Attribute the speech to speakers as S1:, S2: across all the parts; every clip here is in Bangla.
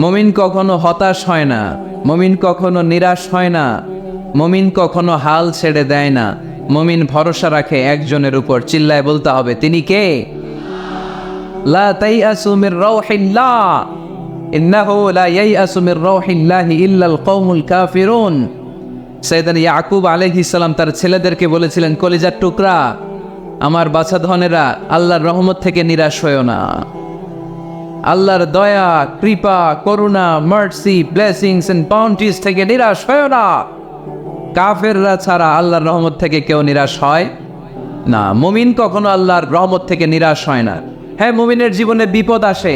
S1: মুমিন কখনো হতাশ হয় না, মুমিন কখনো নিরাশ হয় না, মুমিন কখনো হাল ছেড়ে দেয় না। মুমিন ভরসা রাখে একজনের উপর। চিল্লায় বলতে হবে, তিনি কে? লা তাইয়াসু মির রাউহিল্লাহ ইন্নাহু লা ইয়াইয়াসু মির রাউহিল্লাহি ইল্লাল কওমুল কাফিরুন। সাইয়েদনা ইয়াকুব আলাইহিস সালাম তার ছেলেদেরকে বলেছিলেন, কলিজার টুকরা, আমার বাছাধনেরা, আল্লাহর রহমত থেকে নিরাশ হয়ো না। আল্লাহর দয়া, কৃপা, করুণা, মার্সি, ব্লেসিংস এন্ড বাউন্টিজ থেকে নিরাশ হয়ো না। কাফেররা ছাড়া আল্লাহর রহমত থেকে কেউ নিরাশ হয় না। মুমিন কখনো আল্লাহর রহমত থেকে নিরাশ হয় না। হ্যাঁ, মুমিনের জীবনে বিপদ আসে,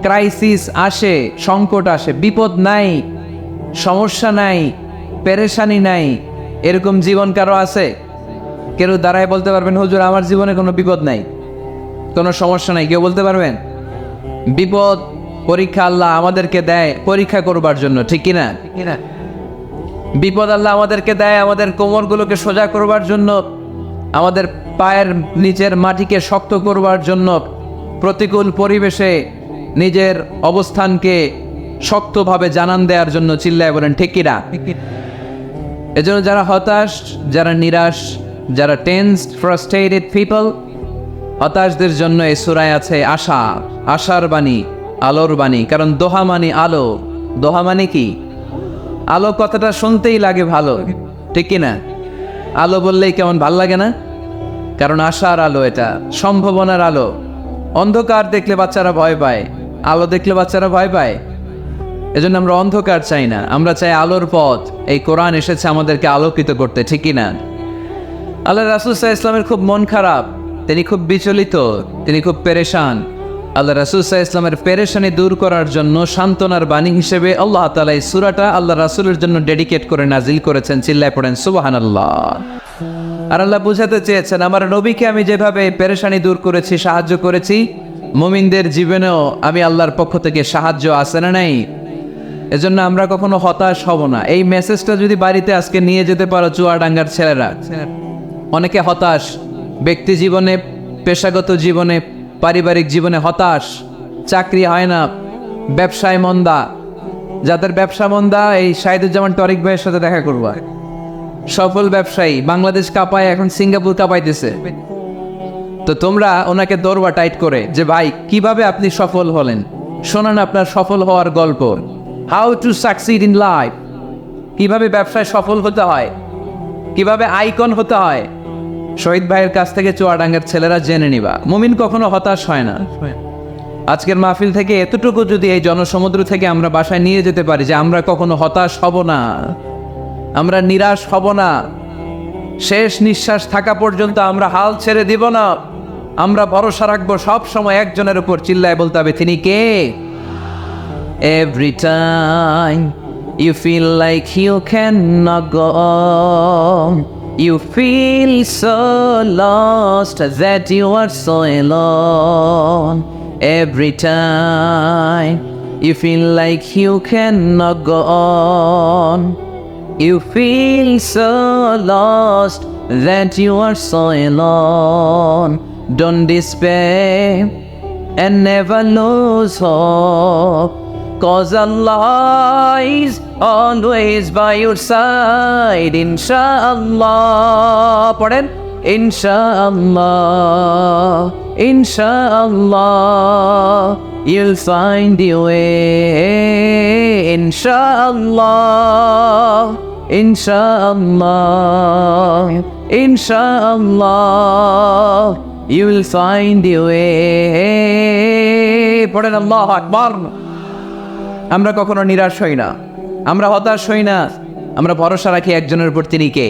S1: ক্রাইসিস আসে, সংকট আসে। বিপদ নাই, সমস্যা নাই, পেরেশানি নাই, এরকম জীবন কারো আছে? কেউ দাঁড়ায় বলতে পারবেন, হুজুর আমার জীবনে কোনো বিপদ নাই, কোনো সমস্যা নাই? কেউ বলতে পারবেন? বিপদ, পরীক্ষা আল্লাহ আমাদেরকে দেয় পরীক্ষা করবার জন্য, ঠিক কিনা? বিপদ আল্লাহ আমাদেরকে দেয় আমাদের কোমরগুলোকে সোজা করবার জন্য, আমাদের পায়ের নিচের মাটিকে শক্ত করবার জন্য, প্রতিকূল পরিবেশে নিজের অবস্থানকে শক্তভাবে জানান দেওয়ার জন্য। চিল্লায় বলেন ঠিক কিনা? এজন্য যারা হতাশ, যারা নিরাশ, যারা টেন্সড, ফ্রাস্ট্রেটেড পিপল, হতাশদের জন্য এই সূরায় আছে আশা, আশার বাণী, আলোর বাণী। কারণ দোহা মানে আলো। দোহা মানে কি? আলো কথাটা শুনতেই লাগে ভালো, ঠিক কিনা? আলো বললেই কেমন ভাল লাগে না? কারণ আশার আলো, এটা সম্ভাবনার আলো। অন্ধকার দেখলে বাচ্চারা ভয় পায়, আলো দেখলে বাচ্চারা ভয় পায়। এজন্য আমরা অন্ধকার চাই না, আমরা চাই আলোর পথ। এই কোরআন এসেছে আমাদেরকে আলোকিত করতে, ঠিক কিনা? আল্লাহ রাসূল সাল্লাল্লাহু আলাইহি ওয়াসাল্লামের খুব মন খারাপ, তিনি খুব বিচলিত, তিনি খুব পেরেশান। আল্লাহ রাসূল সাল্লাল্লাহু আলাইহি ওয়াসাল্লামের পেরেশানি দূর করার জন্য সান্ত্বনার বাণী হিসেবে আল্লাহ তাআলা এই সূরাটা আল্লাহ রাসূলের জন্য ডেডিকেট করে নাজিল করেছেন। চিল্লায় পড়েন সুবহানাল্লাহ। আর আল্লাহ বুঝাতে চেয়েছেন, আমার নবীকে আমি যেভাবে পেরেশানি দূর করেছি, সাহায্য করেছি, মুমিনদের জীবনেও আমি আল্লাহর পক্ষ থেকে সাহায্য আছে না নাই? এজন্য আমরা কখনো হতাশ হব না। এই মেসেজটা যদি বাড়িতে আজকে নিয়ে যেতে পারো চুয়াডাঙ্গার ছেলেরা, অনেকে হতাশ, ব্যক্তি জীবনে, পেশাগত জীবনে, পারিবারিক জীবনে হতাশ, চাকরি হয় না, ব্যবসায় মন্দা। যাদের ব্যবসা মন্দা, এই শাহিদুজ্জামান তরিক ভাইয়ের সাথে দেখা করবো। সফল ব্যবসায়ী, বাংলাদেশ কাঁপায়, এখন সিঙ্গাপুর কাঁপাইতেছে। তো তোমরা ওনাকে দৌড়বা টাইট করে, যে ভাই কিভাবে আপনি সফল হলেন, শোনান আপনার সফল হওয়ার গল্প। How to succeed in life, কিভাবে ব্যবসায় সফল হতে হয়, কিভাবে আইকন হতে হয়, শহীদ ভাইয়ের কাছ থেকে চুয়াডাঙ্গার ছেলেরা জেনে নিবা। মুমিন কখনো হতাশ হয় না। আজকের মাহফিল থেকে এতটুকু যদি এই জনসমুদ্র থেকে আমরা বাসায় নিয়ে যেতে পারি, যে আমরা কখনো হতাশ হব না, আমরা নিরাশ হব না, শেষ নিঃশ্বাস থাকা পর্যন্ত আমরা হাল ছেড়ে দিব না, আমরা ভরসা রাখবো সব সময় একজনের উপর। চিল্লায় বলতে হবে, তিনি কে? Every time you feel like you cannot go on, you feel so lost that you are so alone. Every time you feel like you cannot go on, you feel so lost that you are so alone. Don't despair and never lose hope, 'cause Allah is always by your side. Inshallah, পড়েন, Inshallah, Inshallah, you'll find your way. Inshallah, Inshallah, Inshallah, you'll find your way. পড়েন আল্লাহু আকবার। আমরা কখনো নিরাশ হই না, আমরা হতাশ হই না, আমরা ভরসা রাখি একজনের উপর, তিনি কে?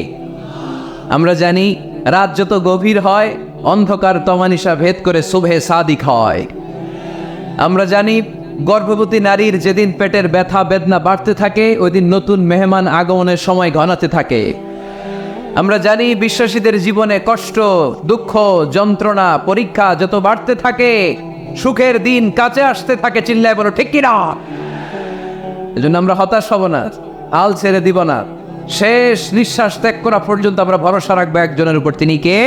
S1: আমরা জানি রাত যত গভীর হয়, অন্ধকার তমানিসা ভেদ করে সুবহে সাদিক হয়। আমরা জানি গর্ভবতী নারীর যেদিন পেটের ব্যথা বেদনা বাড়তে থাকে, ওই দিন নতুন মেহমান আগমনের সময় ঘনাতে থাকে। আমরা জানি বিশ্বাসীদের জীবনে কষ্ট, দুঃখ, যন্ত্রণা, পরীক্ষা যত বাড়তে থাকে, সুখের দিন কাছে আসতে থাকে। চিল্লায় বলো ঠিক কিনা? এজন্য আমরা হতাশ হব না, হাল ছেড়ে দিব না, শেষ নিঃশ্বাস ত্যাগ করা পর্যন্ত আমরা ভরসা রাখবো একজনের উপর, তিনি কে?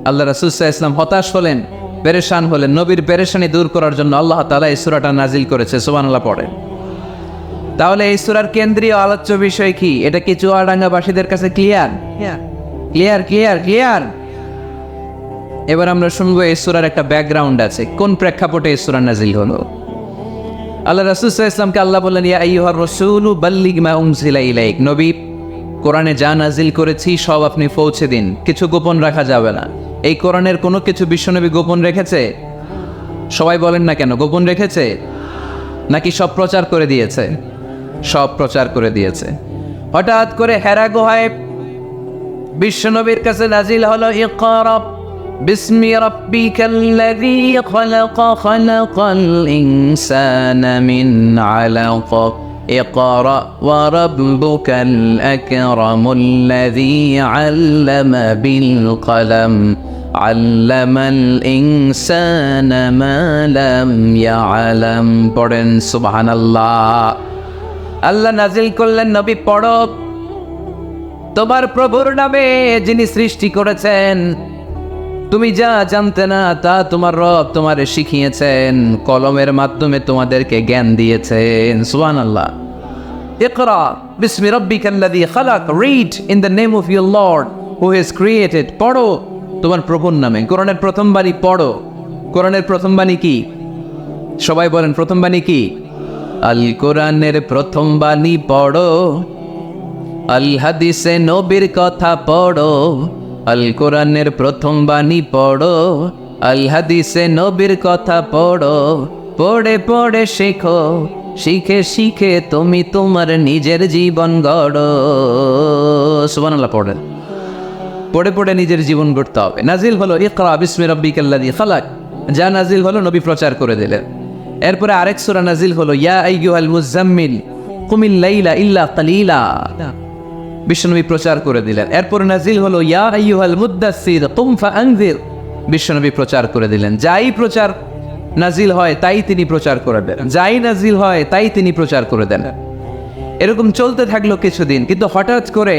S1: আল্লাহ রাসূল সাল্লাল্লাহু আলাইহি ওয়াসাল্লাম হতাশ হলেন, পেরেশান হলেন, নবীর পেরেশানি দূর করার জন্য আল্লাহ তাআলা এই সূরাটা নাজিল করেছে। সুবহানাল্লাহ পড়েন। তাহলে এই সূরার কেন্দ্রীয় আলোচ্য বিষয় কি? এটা কি চুয়াডাঙ্গাবাসীদের কাছে ক্লিয়ার? Clear clear clear. এবার আমরা শুনবো এই সূরার একটা ব্যাকগ্রাউন্ড আছে, কোন প্রেক্ষাপটে এই সূরা নাজিল হলো। আল্লাহ রাসূল সাল্লাল্লাহু আলাইহি ওয়াসাল্লামকে আল্লাহ বললেন, ইয়া আইয়ুহার রাসূলু বাল্লিগ মা উনজিলা ইলাইক, নবী কোরআনে যা নাজিল করেছি সব আপনি পৌঁছে দিন, কিছু গোপন রাখা যাবে না। এই কোরআনের কোনো কিছু বিশ্বনবী গোপন রেখেছে? সবাই বলেন না কেন, গোপন রেখেছে নাকি সব প্রচার করে দিয়েছে? সব প্রচার করে দিয়েছে। হঠাৎ করে হেরা গুহায় বিশ্বনবীর কাছে নাজিল হলো, ইকরা বিসমি রাব্বিকাল্লাযী খালাক খালাকাল ইনসানা মিন আলাক ইকরা ওয়া রাব্বুকাল আকরামুল্লাযী আল্লামা বিল কলম আল্লামাল ইনসানা মা লাম ইয়ালাম। পড়েন সুবহানাল্লাহ। আল্লাহ নাজিল করলেন, নবী পড়ো, তোমার প্রভুর নামে যিনি সৃষ্টি করেছেন, তুমি যা জানতে না তা তোমার রব তোমারে শিখিয়েছেন, কলমের মাধ্যমে তোমাদেরকে জ্ঞান দিয়েছেন। সুবহানাল্লাহ। ইকরা বিসমি রাব্বিকাল্লাযী খালাক, read in the name of your lord who has created. পড়ো তোমার প্রভুর নামে। কোরআনের প্রথম বাণী পড়ো। কোরআনের প্রথম বাণী কি? সবাই বলেন, প্রথম বাণী কি? আল কোরআনের প্রথম বাণী পড়ো, আল হাদিসে নবীর কথা পড়ো। আল কোরআনের প্রথম বাণী পড়ো, আল হাদিসে নবীর কথা পড়ো। পড়ে পড়ে শেখো, শিখে শিখে তুমি তোমার নিজের জীবন গড়ো। সুবহানাল্লাহ পড়েন। পড়ে পড়ে নিজের জীবন গড়তে হবে। নাজিল হলো ইকরা বিসমি রাব্বিকাল্লাযী খালাক, যা নাজিল হলো নবী প্রচার করে দিলেন। এরপরে আরেক সূরা নাজিল হলো, ইয়া আইয়ুহাল মুযাম্মিল কুমিল লাইলা ইল্লা কালিলা, বিশ্বনবী প্রচার করে দিলেন। এরপরে নাজিল হলো, ইয়া আইয়ুহাল মুদ্দাসসির কুম ফাআনজির, বিশ্বনবী প্রচার করে দিলেন। যাই প্রচার নাজিল হয় তাই তিনি প্রচার করে দেন, যাই নাজিল হয় তাই তিনি প্রচার করে দেন। এরকম চলতে থাকলো কিছুদিন, কিন্তু হঠাৎ করে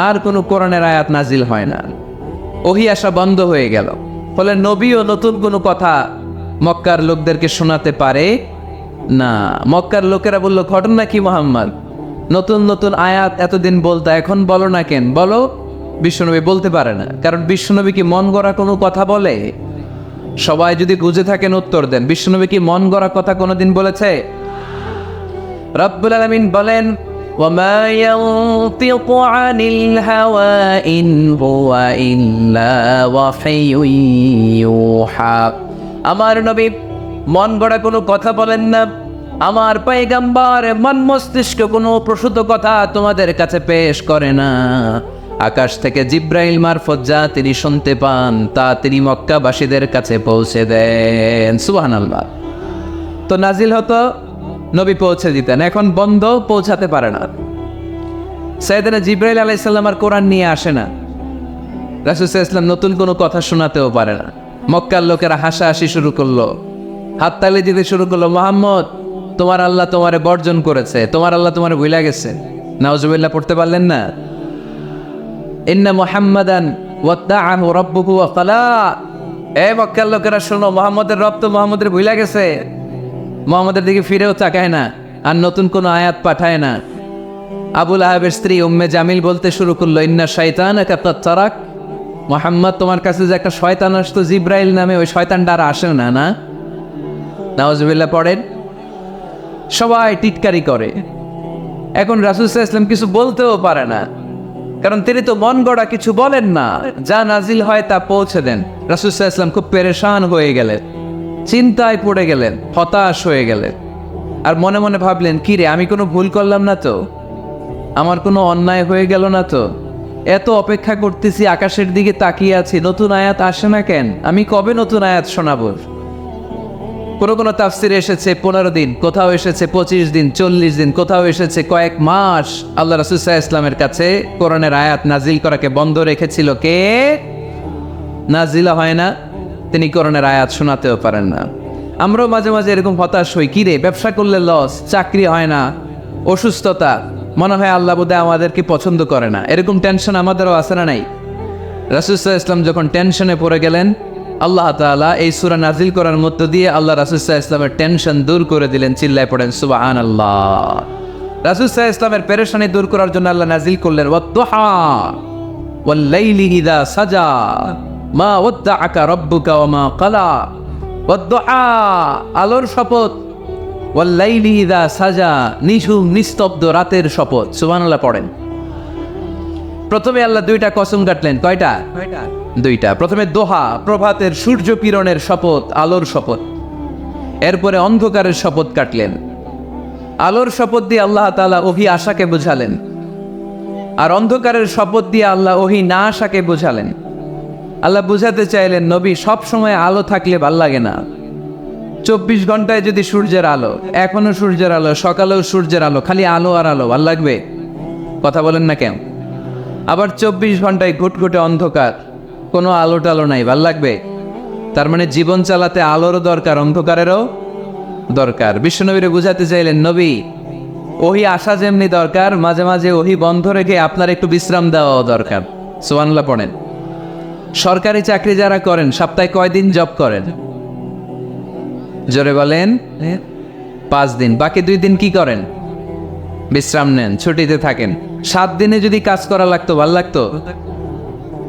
S1: আর কোনো কোরআনের আয়াত নাজিল হয় না, ওহী আসা বন্ধ হয়ে গেল। ফলে নবীও নতুন কোনো কথা মক্কার লোকদেরকে শোনাতে পারে না। মক্কার লোকেরা বলল, ঘটনা কি মুহাম্মদ, নতুন নতুন আয়াত এতদিন বলতা, এখন বলো না কেন? বলো। বিশ্বনবী বলতে পারে না, কারণ বিশ্বনবী কি মন গড়া কোনো কথা বলে? সবাই যদি বুঝে থাকেন উত্তর দেন, বিশ্বনবী কি মন গড়া কথা কোনোদিন বলেছে? রব্বুল আলামিন বলেন, ওয়ামা ইয়ানতিকু আনিল হাওয়া ইন হুয়া ইল্লা ওয়াহয়ুন ইউহা। আমার নবী মন গড়া কোনো কথা বলেন না। আমার পয়গম্বর মন মস্তিষ্ক কোনো প্রসূত কথা তোমাদের কাছে পেশ করে না। আকাশ থেকে জিব্রাইল মারফত যা তিনি শুনতে পান তা তিনি মক্কাবাসীদের কাছে পৌঁছে দেন। সুবহানাল্লাহ। তো নাজিল হতো, নবী পৌঁছে দিতেন। এখন বন্ধ, পৌঁছাতে পারে না। সাইয়েদনা জিব্রাইল আলাইহিস সালাম আর কোরআন নিয়ে আসে না। রাসূল সাল্লাল্লাহু আলাইহি ওয়াসাল্লাম নতুন কোনো কথা শোনাতেও পারে না। মক্কার লোকেরা হাসাহাসি শুরু করলো, হাততালি দিতে শুরু করলো, মুহাম্মদ তোমার আল্লাহ তোমারে বর্জন করেছে, তোমার আল্লাহ তোমারে ভুলে গেছে। নাউজুবিল্লাহ পড়তে পারলেন না? ইন্না মুহাম্মাদান ওয়াত্তাআহু রাব্বুহু ওয়া ক্বালা। এ মক্কার লোকেরা শোনো, মুহাম্মদের রব তো মুহাম্মদের ভুলে গেছে, মুহাম্মদের দিকে ফিরেও তাকায় না, আর নতুন কোনো আয়াত পাঠায় না। আবুল আহাবের স্ত্রী উম্মে জামিল বলতে শুরু করলো, ইন্না শাইতানাকা কাদ তারাক, মুহাম্মদ তোমার কাছে যে একটা শয়তান আসতো জিব্রাইল নামে, ওই শয়তানটা আর আসে না। না, নাউজুবিল্লাহ পড়েন। সবাই টিটকারি করে। এখন রাসূল সাল্লাল্লাহু আলাইহি ওয়াসাল্লাম কিছু বলতেও পারে না, কারণ তিনি তো মন গড়া কিছু বলেন না, যা নাজিল হয় তা পৌঁছে দেন। রাসূল সাল্লাল্লাহু আলাইহি ওয়াসাল্লাম খুব পেরেশান হয়ে গেলেন, চিন্তায় পড়ে গেলেন, হতাশ হয়ে গেলেন। আর মনে মনে ভাবলেন, কি রে, আমি কোনো ভুল করলাম না তো? আমার কোনো অন্যায় হয়ে গেল না তো? এত অপেক্ষা করতেছি, আকাশের দিকে তাকিয়ে আছি, নতুন আয়াত আসে না কেন? আমি কবে নতুন আয়াত শোনাবো? কোনো কোনো তাফসিরে এসেছে 15 দিন, কোথাও এসেছে 25 দিন, 40 দিন, কোথাও এসেছে কয়েক মাস আল্লাহ রাসূল সাল্লাল্লাহু আলাইহি ওয়াসাল্লামের কাছে কোরআনের আয়াত নাজিল করাকে বন্ধ রেখেছিল কে? নাজিল হয় না, তিনি কোরআনের আয়াত শোনাতেও পারেন না। আমরাও মাঝে মাঝে এরকম হতাশ হই, কি রে, ব্যবসা করলে লস, চাকরি হয় না, অসুস্থতা, মনে হয় আল্লাহ বোধহয় আমাদেরকে পছন্দ করে না। এরকম টেনশন আমাদেরও আছে না নাই? রাসূল সাল্লাল্লাহু আলাইহি ওয়াসাল্লাম যখন টেনশনে পড়ে গেলেন, আল্লাহ তাআলা এই সূরা নাজিল করার মধ্য দিয়ে আল্লাহ রাসূল সাল্লাল্লাহু আলাইহি ওয়াসাল্লামের টেনশন দূর করে দিলেন। চিল্লায় পড়েন সুবহানাল্লাহ। রাসূল সাল্লাল্লাহু আলাইহি ওয়াসাল্লামের পেরেশানি দূর করার জন্য আল্লাহ নাজিল করলেন ওয়াদ-দুহা ওয়াল-লাইলি ইযা সাজা মা ওয়াদ্দাআকা রাব্বুকা ওয়া মা ক্বালা। ওয়াদ-দুহা আলোর শপথ, ওয়াল-লাইলি ইযা সাজা নিঝুম নিস্তব্ধ রাতের শপথ। সুবহানাল্লাহ পড়েন। প্রথমে আল্লাহ দুইটা কসম কাটলেন। কয়টা? দুইটা। প্রথমে দোহা প্রভাতের সূর্য কিরণের শপথ, আলোর শপথ। এরপরে অন্ধকারের শপথ কাটলেন। আলোর শপথ দিয়ে আল্লাহ তাআলা ওহী আশাকে বোঝালেন, আর অন্ধকারের শপথ দিয়ে আল্লাহ ওহী না আশাকে বোঝালেন। আল্লাহ বুঝাতে চাইলেন নবী সব সময় আলো থাকলে ভাল লাগে না। 24 ঘন্টায় যদি সূর্যের আলো, এখনো সূর্যের আলো, সকালেও সূর্যের আলো, খালি আলো আর আলো, ভাল লাগবে? কথা বলেন না কেন? আবার 24 ঘন্টায় ঘুটঘুটে অন্ধকার, কোনো আলো টালো নাই, ভাল লাগবে? তার মানে জীবন চালাতে আলোরও দরকার, অন্ধকারেরও দরকার। বিশ্বনবীরে বুঝাতে চাইলেন নবী ওহী আসা যেমনি দরকার, মাঝে মাঝে ওহী বন্ধ রেখে আপনার একটু বিশ্রাম দেওয়াও দরকার। সুবহানাল্লাহ পড়েন। সরকারি চাকরি যারা করেন সপ্তাহে কয়দিন জব করেন? জোরে বলেন। 5 দিন। বাকি 2 দিন কি করেন? বিশ্রাম নেন, ছুটিতে থাকেন। 7 দিনে যদি কাজ করা লাগতো ভাল লাগতো?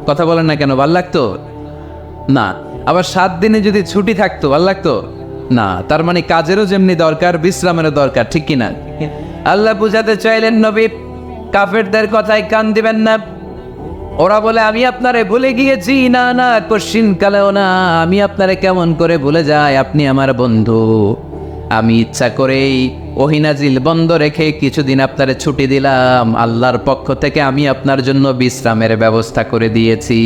S1: কথা বলেন না কেন? ভাল লাগতো না। আবার 7 দিনে যদি ছুটি থাকতো ভাল লাগতো না। তার মানে কাজেরও যেমনি দরকার, বিশ্রামেরও দরকার, ঠিক কিনা? আল্লাহ বুঝাতে চাইলেন নবী কাফেরদের কথায় কান দিবেন না। ওরা বলে আমি আপনারে ভুলে গিয়েছি। না না, কোশ্চিন কালেও না। আমি আপনারে কেমন করে ভুলে যাই? আপনি আমার বন্ধু। আমি ইচ্ছা করেই ওহী নাজিল বন্ধ রেখে কিছুদিন আপনারে ছুটি দিলাম। আল্লাহর পক্ষ থেকে আমি আপনার জন্য বিশ্রামের ব্যবস্থা করে দিয়েছি।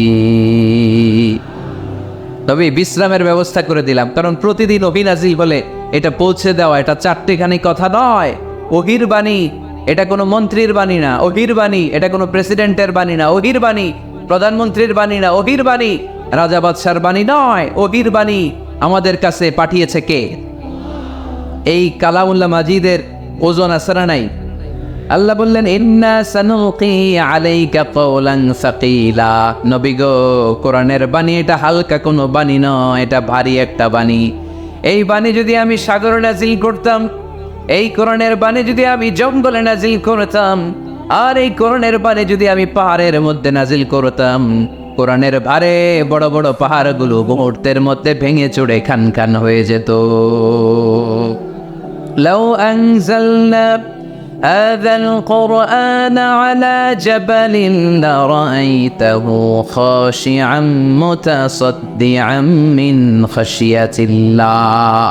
S1: তবে বিশ্রামের ব্যবস্থা করে দিলাম, কারণ প্রতিদিন ওহী নাজিল হলে এটা পৌঁছে দেওয়া, এটা চারটিখানি কথা নয়। ওহীর বাণী এটা কোনো মন্ত্রীর বাণী না। ওহীর বাণী এটা কোনো প্রেসিডেন্টের বাণী না। ওহীর বাণী প্রধানমন্ত্রীর বাণী না। ওহীর বাণী রাজা বাদশার বাণী নয়। ওহীর বাণী আমাদের কাছে পাঠিয়েছে কে? এই কালামুল্লাহ মাজিদের ওজন আসরা নাই। আল্লাহ বললেন ইন্না সানুকি আলাইকা কওলান সাকিলা। নবী গো, কোরআনের বাণী এটা হালকা কোনো বাণী নয়, এটা ভারী একটা বাণী। এই বাণী যদি আমি সাগরে নাজিল করতাম, এই কোরআনের বাণী যদি আমি জঙ্গলে নাজিল করতাম, আর এই কোরআনের বাণী যদি আমি পাহাড়ের মধ্যে নাজিল করতাম, কোরআনের ভারে বড় বড় পাহাড়গুলো মুহূর্তের মধ্যে ভেঙে চড়ে খান খান হয়ে যেত। লাউ আনজালনা হাযাল কুরআনা আলা জাবালিন লারাআইতাহু খাশিআম মুতাসাদ্দিআম মিন খাশিয়াতিল্লাহ।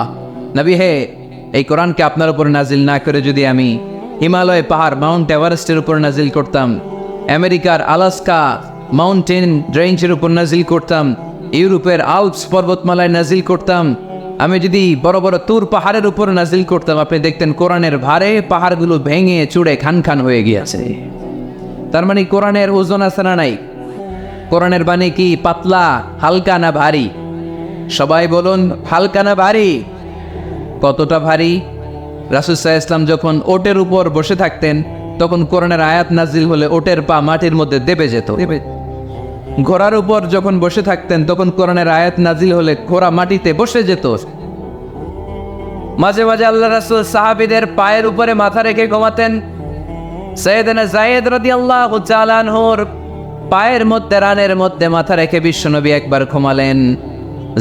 S1: নবী হে, এই কোরআনকে আপনার উপর নাজিল না করে যদি আমি হিমালয় পাহাড় মাউন্ট এভারেস্টের উপর নাজিল করতাম, আমেরিকার আলাস্কা মাউন্টেন রেঞ্জের উপর নাজিল করতাম, ইউরোপের আল্পস পর্বতমালায় নাজিল করতাম, আমি যদি বড় বড় তুর পাহাড়ের উপর নাজিল করতাম, আপনি দেখতেন কোরআনের ভারে পাহাড়গুলো ভেঙে চুড়ে খান খান হয়ে গিয়েছে। তার মানে কোরআনের ওজন আছে না নাই? কোরআনের বাণী কি পাতলা, হালকা না ভারী? সবাই বলুন, হালকা না ভারী? কতটা ভারী? রাসূল সাল্লাল্লাহু আলাইহি ওয়াসাল্লাম যখন ওটের উপর বসে থাকতেন, তখন কোরআনের আয়াত নাজিল হলে ওটের পা মাটির মধ্যে দেবে যেত। ঘোড়ার উপর যখন বসে থাকতেন, তখন কোরআনের আয়াত নাজিল হলে ঘোড়া মাটিতে বসে যেত। মাঝে মাঝে আল্লাহ রাসূল সাহাবীদের পায়ের উপরে মাথা রেখে ঘুমাতেন। সাইয়েদনা যায়েদ রাদিয়াল্লাহু তাআলা আনহুর পায়ের মধ্যে, রানের মধ্যে মাথা রেখে বিশ্বনবী একবার ঘুমালেন।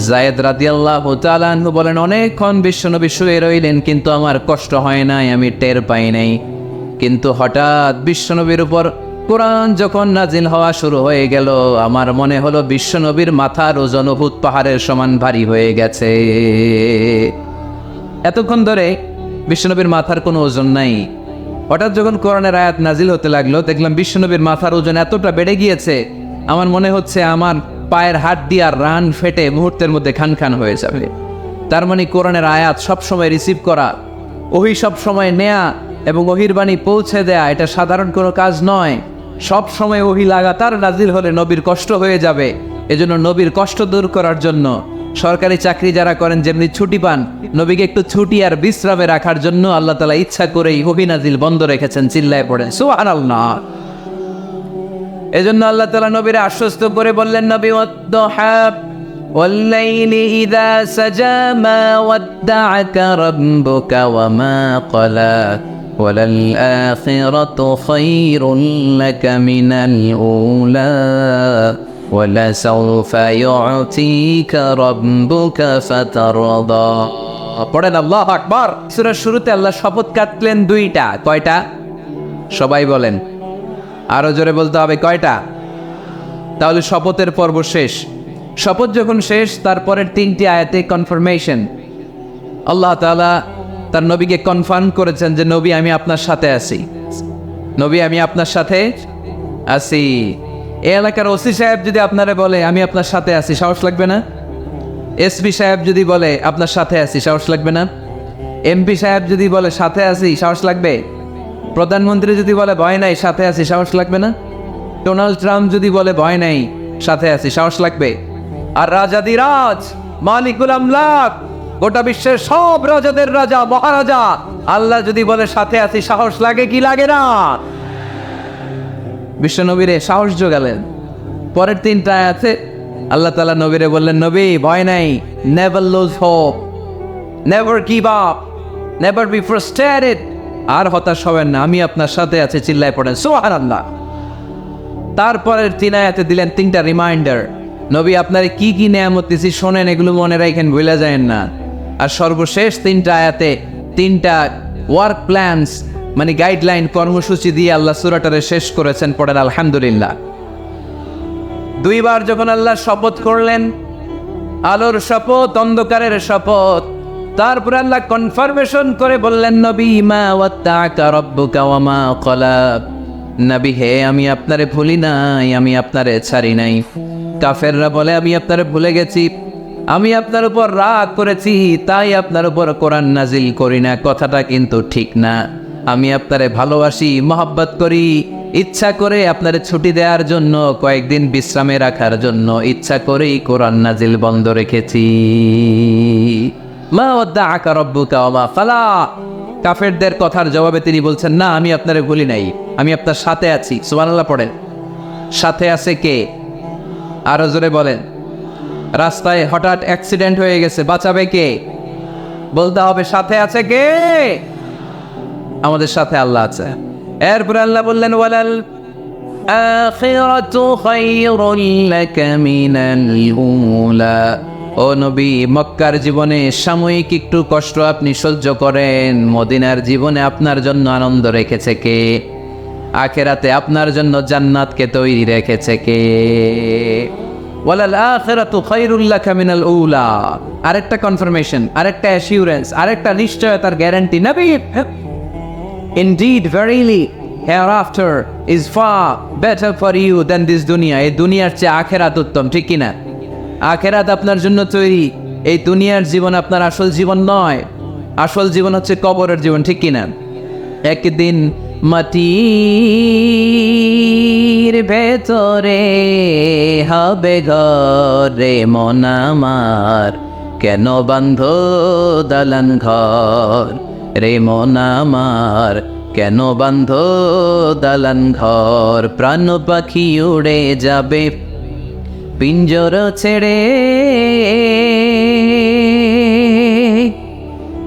S1: যায়েদ রাদিয়াল্লাহু তাআলা আনহু বলেন, অনেকক্ষণ বিশ্বনবী শুয়ে রইলেন, কিন্তু আমার কষ্ট হয় নাই, আমি টের পাই নাই। কিন্তু হঠাৎ বিশ্বনবীর উপর কোরআন যখন নাজিল হওয়া শুরু হয়ে গেল, আমার মনে হলো বিশ্বনবীর মাথার ওজন উহুদ পাহাড়ের সমান ভারী হয়ে গেছে। এতক্ষণ ধরে বিশ্বনবীর মাথার কোনো ওজন নাই। হঠাৎ যখন কোরআনের আয়াত নাজিল হতে লাগলো, দেখলাম বিশ্বনবীর মাথার ওজন এতটা বেড়ে গিয়েছে, আমার মনে হচ্ছে আমার পায়ের হাড় আর রান ফেটে মুহূর্তের মধ্যে খান খান হয়ে যাবে। তার মানে কোরআনের আয়াত সবসময় রিসিভ করা, ওহী সবসময় নেয়া এবং ওহীর বাণী পৌঁছে দেয়া, এটা সাধারণ কোনো কাজ নয়। সব সময় ওহী লাগাতার নাজিল হলে নবীর কষ্ট হয়ে যাবে। এজন্য নবীর কষ্ট দূর করার জন্য সরকারি চাকরি যারা করেন যেমনি ছুটি পান, নবীকে একটু ছুটি আর বিশ্রামে রাখার জন্য আল্লাহ তাআলা ইচ্ছা করেই ওহী নাজিল বন্ধ রেখেছেন। চিল্লায় পড়েন সুবহানাল্লাহ। এজন্য আল্লাহ তাআলা নবীর আশ্বস্ত করে বললেন, নবী ওয়াদ-দুহা والليل إذا سجى ما ودعك ربك وما قلى وللآخرة خير لك من الأولى ولسوف يعطيك ربك فترضى পড়েন আল্লাহু আকবার। সূরার শুরুতে আল্লাহ শপথ কাটলেন দুইটা। কয়টা? সবাই বলেন, আরো জোরে বলতে হবে কয়টা? তাহলে শপথের পর্ব শেষ। শপথ যখন শেষ, তারপরের তিনটি আয়াতে কনফার্মেশন। আল্লাহ তাআলা তার নবীকে কনফার্ম করেছেন যে নবী আমি আপনার সাথে আছি, নবী আমি আপনার সাথে আছি। এই এলাকার ওসি সাহেব যদি আপনারে বলে আমি আপনার সাথে আছি, সাহস লাগবে না? এসপি সাহেব যদি বলে আপনার সাথে আছি, সাহস লাগবে না? এমপি সাহেব যদি বলে সাথে আছি, সাহস লাগবে? প্রধানমন্ত্রী যদি বলে ভয় নাই সাথে আছি, সাহস লাগবে না? ডোনাল্ড ট্রাম্প যদি বলে ভয় নাই সাথে আছি, সাহস লাগবে? আর রাজাদিরাজ মালিকুল আমলাক, গোটা বিশ্বের সব রাজাদের রাজা মহারাজা আল্লাহ যদি বলে সাথে আছি, সাহস লাগে কি লাগে না? বিশ্ব নবীরে সাহস যোগালেন। পরের তিনটা আয়াতে আল্লাহ তাআলা নবীরে বললেন, নবী ভয় নাই, never lose hope, never give up, never be frustrated, আর হতাশ হবেন না, আমি আপনার সাথে আছি। চিল্লায় পড়েন সুবহানাল্লাহ। তারপরের তিন আয়াতে দিলেন তিনটা রিমাইন্ডার, নবী আপনারে কি কি নেয়ামত দিছি শোনেন, এগুলো মনে রাখেন, ভুলে যায়েন না। আর সর্বশেষ তিনটা আয়াতে তিনটা ওয়ার্ক প্ল্যানস, মানে গাইডলাইন, কর্মসূচি দিয়ে আল্লাহ সূরাটারে শেষ করেছেন। পড়েন আলহামদুলিল্লাহ। দুইবার যখন আল্লাহ শপথ করলেন, আলোর শপথ, অন্ধকারের শপথ, তারপর আল্লাহ কনফার্মেশন করে বললেন, নবী মা ওয়াত্তাকা রাব্বুকা ওয়া মা ক্বালা, নবী হে আমি আপনারে ভুলি নাই, আমি আপনারে ছাড়ি নাই। কাফেররা বলে আমি আপনারে ভুলে গেছি, আমি আপনার উপর রাগ করেছি, তাই আপনার উপর কোরআন নাজিল করি না। কথাটা কিন্তু ঠিক না। আমি আপনারে ভালোবাসি, মহব্বত করি, ইচ্ছা করে আপনারে ছুটি দেওয়ার জন্য, কয়েকদিন বিশ্রামে রাখার জন্য ইচ্ছা করেই কোরআন নাজিল বন্ধ রেখেছি। মা ওয়াদ্দাআকা রাব্বুকা ওয়া মা ক্বালা। কাফেরদের কথার জবাবে তিনি বলছেন, না আমি আপনারে ভুলি নাই, আমি আপনার সাথে আছি। সুবহানাল্লাহ পড়েন। সাথে আছে কে? আরো জোরে বলেন। রাস্তায় হঠাৎ অ্যাক্সিডেন্ট হয়ে গেছে, বাঁচাবে কে? বলতে হবে সাথে আছে কে? আমাদের সাথে আল্লাহ আছে। এরপর আল্লাহ বললেন, ওয়ালাল আখিরাতু খায়রুল লাকা মিনাল উলা। ও নবী, মক্কার জীবনে সাময়িক একটু কষ্ট আপনি সহ্য করেন, মদিনার জীবনে আপনার জন্য আনন্দ রেখেছে কে? আখিরাতে আপনার জন্য জান্নাতকে তৈরি রেখেছে কে? ওয়ালাল আখিরাতু খায়রুল লাকা মিনাল উলা। আরেকটা কনফার্মেশন, আরেকটা অ্যাসিউরেন্স, আরেকটা নিশ্চয়তার গ্যারান্টি। নবী indeed verily hereafter is far better for you than this dunya. এই দুনিয়ার চেয়ে আখিরাত উত্তম, ঠিক কি না? আখিরাত আপনার জন্য তৈরি, এই দুনিয়ার জীবন আপনার আসল জীবন নয়। আসল জীবন হচ্ছে কবরের জীবন, ঠিক কি না? একদিন মাটির ভেতরে হবে ঘরে মন আমার, কেন বান্ধ দালান ঘর রে মন আমার, কেন বান্ধ দালান ঘর। প্রাণ পাখি উড়ে যাবে পিঞ্জর ছেড়ে,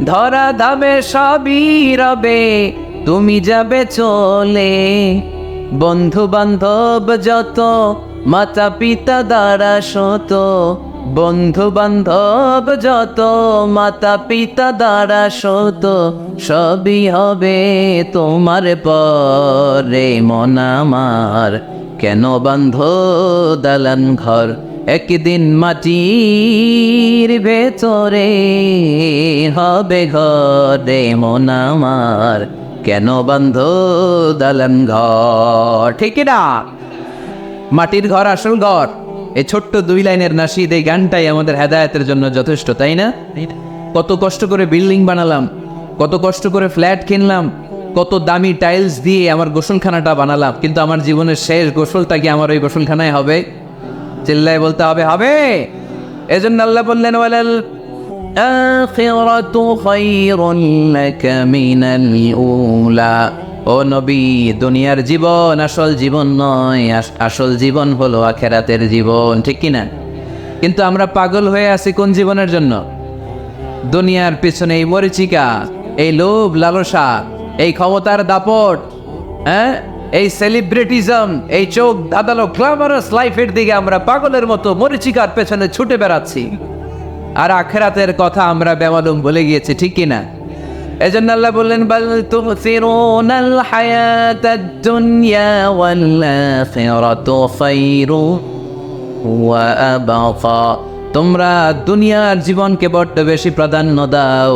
S1: ধরা ধামে সবই রবে তুমি যাবে চলে। বন্ধু বান্ধব যত, মাতা পিতা দ্বারা শত, বন্ধু বান্ধব যত, মাতা পিতা দ্বারা শত, সবই হবে তোমার পরে মন আমার, কেন বান্ধ দালান ঘর। একদিন মাটির ভেতরে হবে ঘরে মন আমার, কেন বান্ধ দালান ঘর। ঠিক না? মাটির ঘর আসল ঘর। এই ছোট্ট দুই লাইনের নাশিদ, এই গানটাই আমাদের হেদায়েতের জন্য যথেষ্ট, তাই না? কত কষ্ট করে বিল্ডিং বানালাম, কত কষ্ট করে ফ্ল্যাট কিনলাম, কত দামি টাইলস দিয়ে আমার গোসলখানাটা বানালাম, কিন্তু আমার জীবনের শেষ গোসলটা কি আমার ওই গোসলখানায় হবে? চিল্লায় বলতে হবে, হবে। এজন্য আল্লাহ বললেন, ওয়ালাল আখিরাতু খায়রুল লাকা মিনাল উলা। ও নবী, দুনিয়ার জীবন আসল জীবন নয়, আসল জীবন হলো আখিরাতের জীবন, ঠিক কি না? কিন্তু আমরা পাগল হয়ে আছি কোন জীবনের জন্য? দুনিয়ার পিছনে এই মরিচিকা, এই লোভ লালসা, এই ক্ষমতার দাপট, হ্যাঁ, এই সেলিব্রিটিজম, এই চোখ ধাঁধালো গ্ল্যামারাস লাইফের দিকে আমরা পাগলের মতো মরিচিকার পেছনে ছুটে বেড়াচ্ছি, আর আখিরাতের কথা আমরা বেমালুম ভুলে গিয়েছি, ঠিক কিনা? এজন্য আল্লাহ বললেন, বাল তুসিরুনাল হায়াতাদ দুনিয়া ওয়াল আখিরাতু খায়রুন ওয়া আবকা। তোমরা দুনিয়ার জীবনকে বড্ড বেশি প্রাধান্য দাও,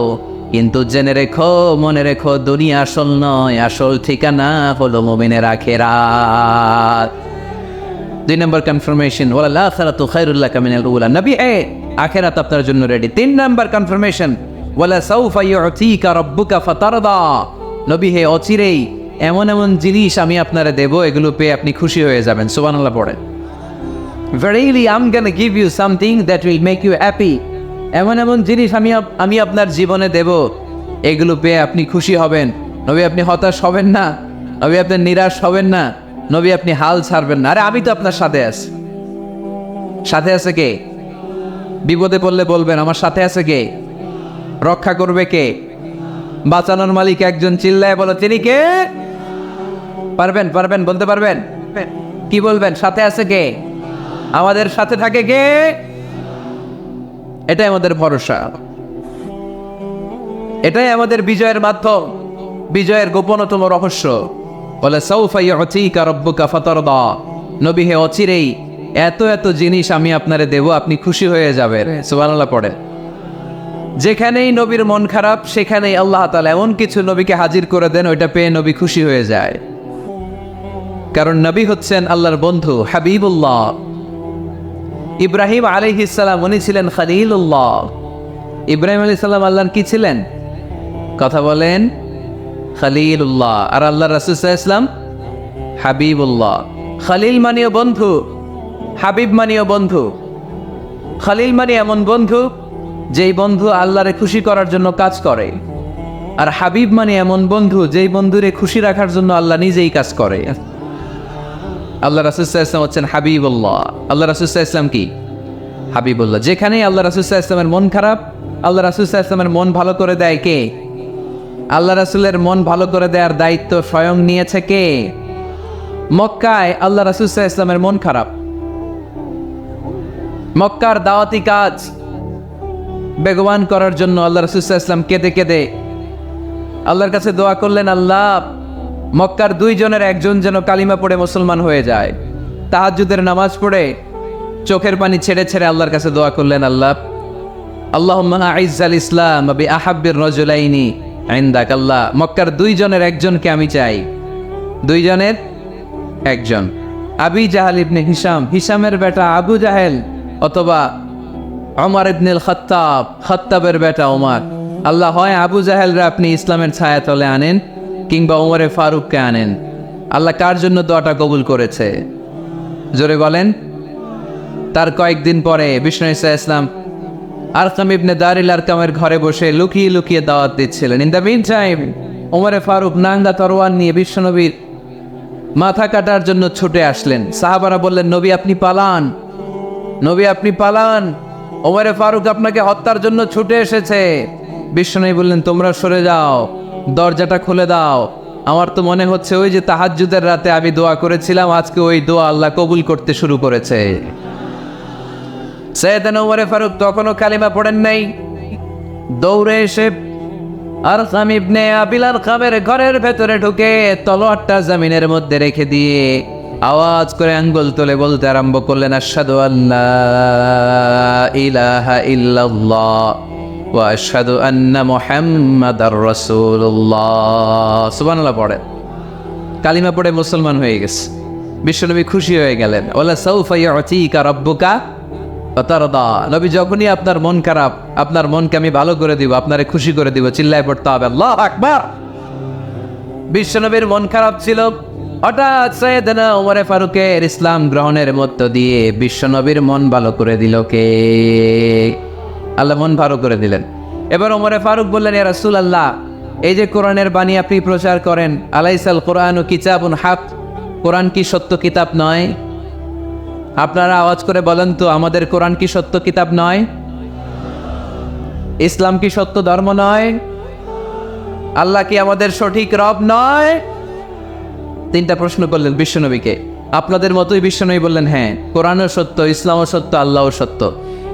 S1: কিন্তু জেনে রেখো, মনে রেখো, দুনিয়া আসল নয়, আসল ঠিকানা হলো মুমিনের আখিরাত। 2 নম্বর কনফার্মেশন, ওয়াল আখিরাতু খায়রুল লাকা মিনাল উলা। নবী আখিরাত আপনার জন্য রেডি। 3 নম্বর কনফার্মেশন, ওয়ালা সাউফা ইউতিকা রাব্বুকা ফাতারদা। নবী হে, অচিরেই এমন এমন জিনিস আমি আপনারে দেব, এগুলো পেয়ে আপনি খুশি হয়ে যাবেন। সুবহানাল্লাহ পড়েন। Verily I'm gonna give you something that will make you happy. এমন এমন জিনিস আমি আপনার জীবনে দেব, এগুলো পেয়ে আপনি খুশি হবেন। নবী আপনি হতাশ হবেন না, নবী আপনি নিরাশ হবেন না, নবী আপনি হাল ছাড়বেন না। আরে আমি তো আপনার সাথে আছি। সাথে আছে কে? বিপদে পড়লে বলবেন আমার সাথে আছে কে? রক্ষা করবে কে? বাঁচানোর মালিক একজন, চিল্লায় বলো তিনি কে? পারবেন পারবেন বলতে পারবেন? কি বলবেন? সাথে আছে কে? আমাদের সাথে থাকে কে? এটাই আমাদের ভরসা, এটাই আমাদের বিজয়ের মাধ্যম, বিজয়ের গোপনতম রহস্য। বলে সাউফা ইউতিকা রাব্বুকা ফাতারদা। নবী হে, অচিরেই এত এত জিনিস আমি আপনারে দেব, আপনি খুশি হয়ে যাবেন। সুবহানাল্লাহ পড়ে। যেখানেই নবীর মন খারাপ, সেখানেই আল্লাহ তাআলা এমন কিছু নবীকে হাজির করে দেন, ওইটা পেয়ে নবী খুশি হয়ে যায়। কারণ নবী হচ্ছেন আল্লাহর বন্ধু, হাবিবুল্লাহ। ইব্রাহিম আলাইহিস সালাম উনি ছিলেন খলিলুল্লাহ। ইব্রাহিম আলাইহিস সালাম আল্লাহর কি ছিলেন? কথা বলেন, খলিলুল্লাহ। আর আল্লাহ রাসূল সাল্লাল্লাহু আলাইহি ওয়াসাল্লাম হাবিবুল্লাহ। খলিল মানেও বন্ধু, হাবিব মানেও বন্ধু। খলিল মানে এমন বন্ধু যেই বন্ধু আল্লাহরে খুশি করার জন্য কাজ করে, আর হাবিব মানে এমন বন্ধু যেই বন্ধুরে খুশি রাখার জন্য আল্লাহ নিজেই কাজ করে। আল্লাহ রাসূল সাল্লাল্লাহু আলাইহি ওয়াসাল্লাম হচ্ছেন হাবিবুল্লাহ। আল্লাহ রাসূল সাল্লাল্লাহু আলাইহি ওয়াসাল্লাম কি? হাবিবুল্লাহ। যেখানেই আল্লাহ রাসূল সাল্লাল্লাহু আলাইহি ওয়াসাল্লামের মন খারাপ, আল্লাহ রাসূল সাল্লাল্লাহু আলাইহি ওয়াসাল্লামের মন ভালো করে দেয় কে? আল্লাহ রাসূলের মন ভালো করে দেওয়ার দায়িত্ব স্বয়ং নিয়েছে কে? মক্কায় আল্লাহ রাসূল সাল্লাল্লাহু আলাইহি ওয়াসাল্লামের মন খারাপ। মক্কার দাওয়াতি কাজ বেগবান করার জন্য আল্লাহ রাসূল সাল্লাল্লাহু আলাইহি ওয়াসাল্লাম কেঁদে কেঁদে আল্লাহর কাছে দোয়া করলেন, আল্লাহ মক্কার 2 জনের একজন যেন কালিমা পড়ে মুসলমান হয়ে যায়। তাহাজ্জুদের নামাজ পড়ে চোখের পানি ছেড়ে ছেড়ে আল্লাহর কাছে দোয়া করলেন, আল্লাহ আল্লাহুম্মা আইজ্জাল ইসলাম বি আহাব্বির রাজুলাইনি ইনদাক। আল্লাহ মক্কার 2 জনের একজনকে আমি চাই, 2 জনের একজন। আবি জাহাল ইবনে হিশাম, হিশামের বেটা আবু জাহেল, অথবা ওমর ইবনুল খাত্তাব, খাত্তাবের বেটা ওমর। আল্লাহ হয় আবু জাহেলরা আপনি ইসলামের ছায়াতলে আনেন, কিংবা ওমরে ফারুককে আনেন। আল্লাহ কার জন্য দোয়াটা কবুল করেছে? জোরে বলেন। তার কয়েকদিন পরে বিষ্ণু ঈসা ইসলাম আরকাম ইবনে দারিল আরকামের ঘরে বসে লুকিয়ে লুকিয়ে দাওয়াত দিচ্ছিলেন। ইন দ্য মিন টাইম ওমরে ফারুক নাঙ্গা তরোয়ার নিয়ে বিশ্বনবীর মাথা কাটার জন্য ছুটে আসলেন। সাহাবারা বললেন, নবী আপনি পালান, নবী আপনি পালান, ওমরে ফারুক আপনাকে হত্যার জন্য ছুটে এসেছে। বিশ্বনবী বললেন, তোমরা সরে যাও, দরজাটা খুলে দাও। আমার তো মনে হচ্ছে ওই যে তাহাজ্জুদের রাতে আমি দোয়া করেছিলাম, আজকে ওই দোয়া আল্লাহ কবুল করতে শুরু করেছে। সাইয়েদনা ওমরে ফারুক তখনও কালিমা পড়েন নাই। দৌড়ে এসে আরকাম ইবনে আবিল আরকামের ঘরের ভেতরে ঢুকে তলোয়ারটা জমিনের মধ্যে রেখে দিয়ে আওয়াজ করে আঙ্গুল তুলে বলতে আরম্ভ করলেন, আশহাদু আল্লা ইলাহা ইল্লাল্লাহ ওয়া আশহাদু আন্না মুহাম্মাদার রাসূলুল্লাহ। সুবহানাল্লাহ পড়ে কালিমা পড়ে মুসলমান হয়ে গেছে। বিশ্বনবী খুশি হয়ে গেলেন। ওয়ালা সাউফা ইউতিকা রাব্বুকা ফাতারদা। নবী যখনই আপনার মন খারাপ, আপনার মনকে আমি ভালো করে দিব, আপনারে খুশি করে দিব, চিল্লায় পড়তে হবে আল্লাহু আকবার। বিশ্বনবীর মন খারাপ ছিল। হঠাৎ সাইয়েদনা ওমরে ফারুকের ইসলাম গ্রহণের মধ্য দিয়ে বিশ্বনবীর মন ভালো করে দিল কে? আল্লাহ মন ভালো করে দিলেন। এবার ওমরে ফারুক বললেন, ইয়া রাসূলুল্লাহ, এই যে কোরআনের বাণী আপনি প্রচার করেন, আলাইসাল কোরআনু কিতাবুন হক, কোরআন কি সত্য কিতাব নয়? আপনারা আওয়াজ করে বলেন তো, আমাদের কোরআন কি সত্য কিতাব নয়? ইসলাম কি সত্য ধর্ম নয়? আল্লাহ কি আমাদের সঠিক রব নয়? তিনটা প্রশ্ন করলেন বিশ্বনবীকে। আপনাদের মতোই বিশ্বনবী বললেন হ্যাঁ, কোরআনও সত্য, ইসলামও সত্য, আল্লাহও সত্য।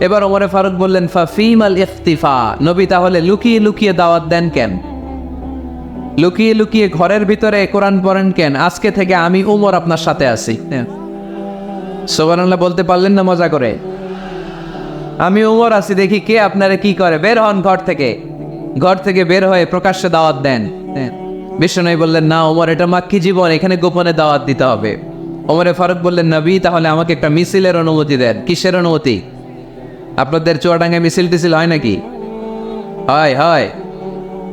S1: এবার ওমরে ফারুক বললেন ফাফিমাল ইখতিফা, নবী তাহলে লুকিয়ে লুকিয়ে দাওয়াত দেন কেন? লুকিয়ে লুকিয়ে ঘরের ভিতরে কোরআন পড়েন কেন? আজকে থেকে আমি উমর আপনার সাথে আছি। সুবহানাল্লাহ বলতে পারলেন না মজা করে? আমি উমর আছি, দেখি কে আপনারা কি করে। বের হন ঘর থেকে। ঘর থেকে বের হয়ে প্রকাশ্যে দাওয়াত দেন। বিশ্বনবী বললেন না ওমর, এটা মাক্কি জীবন, এখানে গোপনে দাওয়াত দিতে হবে। ওমরে ফারুক বললেন নবী তাহলে আমাকে একটা মিছিলের অনুমতি দেন। কিসের অনুমতি? আপনাদের চুয়াডাঙ্গায় মিছিল টিছিল হয় নাকি? হয় হয়।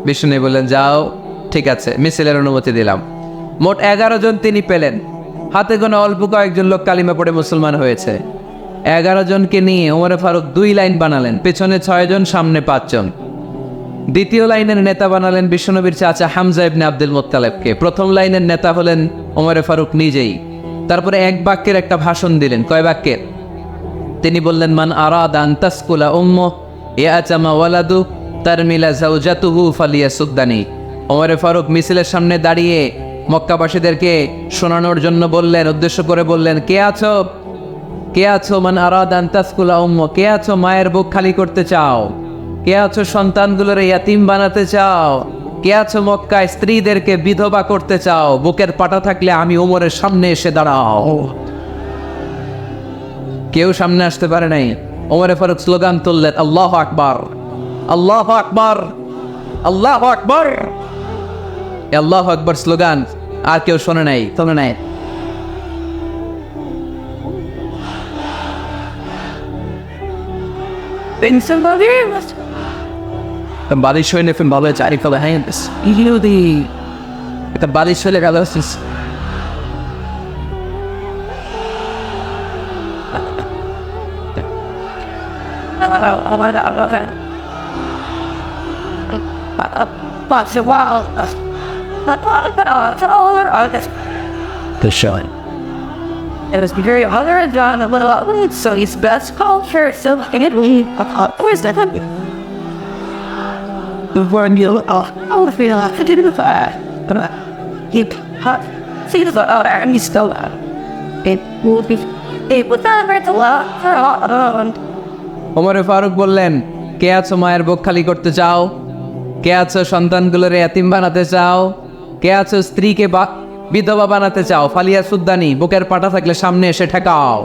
S1: বিশ্বনবী বললেন যাও, ঠিক আছে, মিছিলের অনুমতি দিলাম। মোট 11 জন তিনি পেলেন। হাতে গোনা অল্প কয়েকজন লোক কালিমা পড়ে মুসলমান হয়েছে। 11 জনকে নিয়ে ওমরে ফারুক 2 লাইন বানালেন, পেছনে 6 জন, সামনে 5 জন। দ্বিতীয় লাইনের নেতা বানালেন বিশ্বনবীর চাচা হামজা ইবনে আব্দুল মুত্তালিবকে। প্রথম লাইনের নেতা হলেন ওমরে ফারুক নিজেই। তারপরে এক বাক্যের একটা ভাষণ দিলেন। কয় বাক্যের? তিনি বললেন মান আরাদা আন তাসকুলা উম্মু ইয়াতামা ওয়ালাদু তারমিলা যাওজাতুহু ফালিয়াসুদ্দানি। ওমরে ফারুক মিছিলের সামনে দাঁড়িয়ে মক্কাবাসীদেরকে শোনানোর জন্য বললেন, উদ্দেশ্য করে বললেন, কে আছো? কে আছো? মান আরাদা আন তাসকুলা উম্মু, কে আছো মায়ের বুক খালি করতে চাও? কে আছো সন্তানগুলোর ইয়াতিম বানাতে চাও? কে আছো মক্কায় স্ত্রীদেরকে বিধবা করতে চাও? বুকের পাটা থাকলে আমি ওমরের সামনে এসে দাঁড়াও। কেউ সামনে আসতে পারে নাই। ওমরে ফারুক স্লোগান তুললেন আল্লাহু আকবার, আল্লাহু আকবার, আল্লাহু আকবার। আল্লাহু আকবার স্লোগান আর কেউ শোনে নাই, শোনে নাই। বালিশ হয়ে নেফেন ভালো চারি ফেলে হ্যাঁ ইহুদি একটা বালিশ হলে গেল। The shine.
S2: It was very other than a little outlet, so his best culture, so it where's that? The word you all feel like to do that. He see the and he's still it will be it was never to love for on.
S1: ওমরে ফারুক বললেন কে আছো মায়ের বুক খালি করতে চাও? কে আছো সন্তানগুলোর এতিম বানাতে চাও? কে আছো স্ত্রীকে বিধবা বানাতে চাও? ফালিয়া সুদ্দানি, বুকের পাটা থাকলে সামনে এসে ঠেকাও।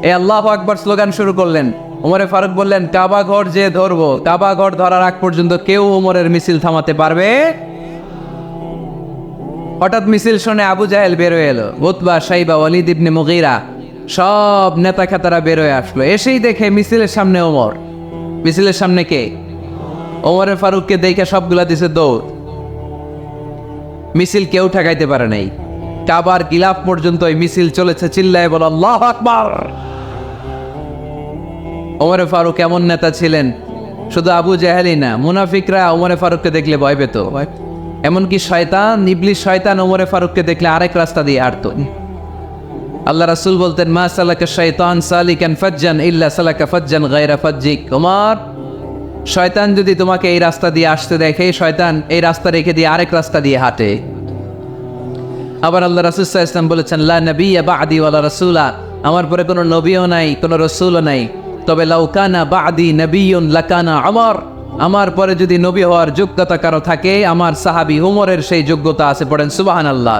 S1: এই আল্লাহু আকবার স্লোগান শুরু করলেন। ওমরে ফারুক বললেন কাবা ঘর যে ধরবো, কাবা ঘর ধরার আগ পর্যন্ত কেউ ওমরের মিছিল থামাতে পারবে? হঠাৎ মিছিল শুনে আবু জাহেল বেরোয় এলো, উতবা, শাইবা, ওয়ালিদ ইবনে মুগীরা সব নেতা খেতারা বেরোয় আসলো। এসেই দেখে মিছিলের সামনে ওমর। মিছিলের সামনে কে? ওমরে ফারুককে দেখে সবগুলা দিছে দৌড়। মিছিল কেউ ঠেকাইতে পারে নাই। কাবার গিলাফ পর্যন্ত এই মিছিল চলেছে, চিল্লায় বলো আল্লাহু আকবার। ওমরে ফারুক এমন নেতা ছিলেন, শুধু আবু জাহেলই না, মুনাফিকরা ওমরে ফারুককে দেখলে ভয় পেত। এমনকি শয়তান, ইবলিস শয়তান ওমরে ফারুককে দেখলে আরেক রাস্তা দিয়ে হাঁটত। আল্লাহ রাসূল বলতেন মা সালাকা শাইতান সালিকান ফাজ্জান ইল্লা সালাকা ফাজ্জান গায়রা ফাজ্জিক। ওমর, শয়তান যদি তোমাকে এই রাস্তা দিয়ে আসতে দেখে, শয়তান এই রাস্তা রেখে দিয়ে আরেক রাস্তা দিয়ে হাঁটে। আবার আল্লাহ রাসূল সাল্লাল্লাহু আলাইহি ওয়াসাল্লাম বলেছেন লা নাবিয়্যা বা'দি ওয়ালা রাসূলা, আমার পরে কোনো নবীও নাই, কোনো রাসূলও নাই, তবে লাউ কানা বা'দি নাবিয়্যুন লাকানা ওমর, আমার পরে যদি নবী হওয়ার যোগ্যতা কারো থাকে আমার সাহাবী ওমরের সেই যোগ্যতা আছে। পড়েন সুবহানাল্লাহ।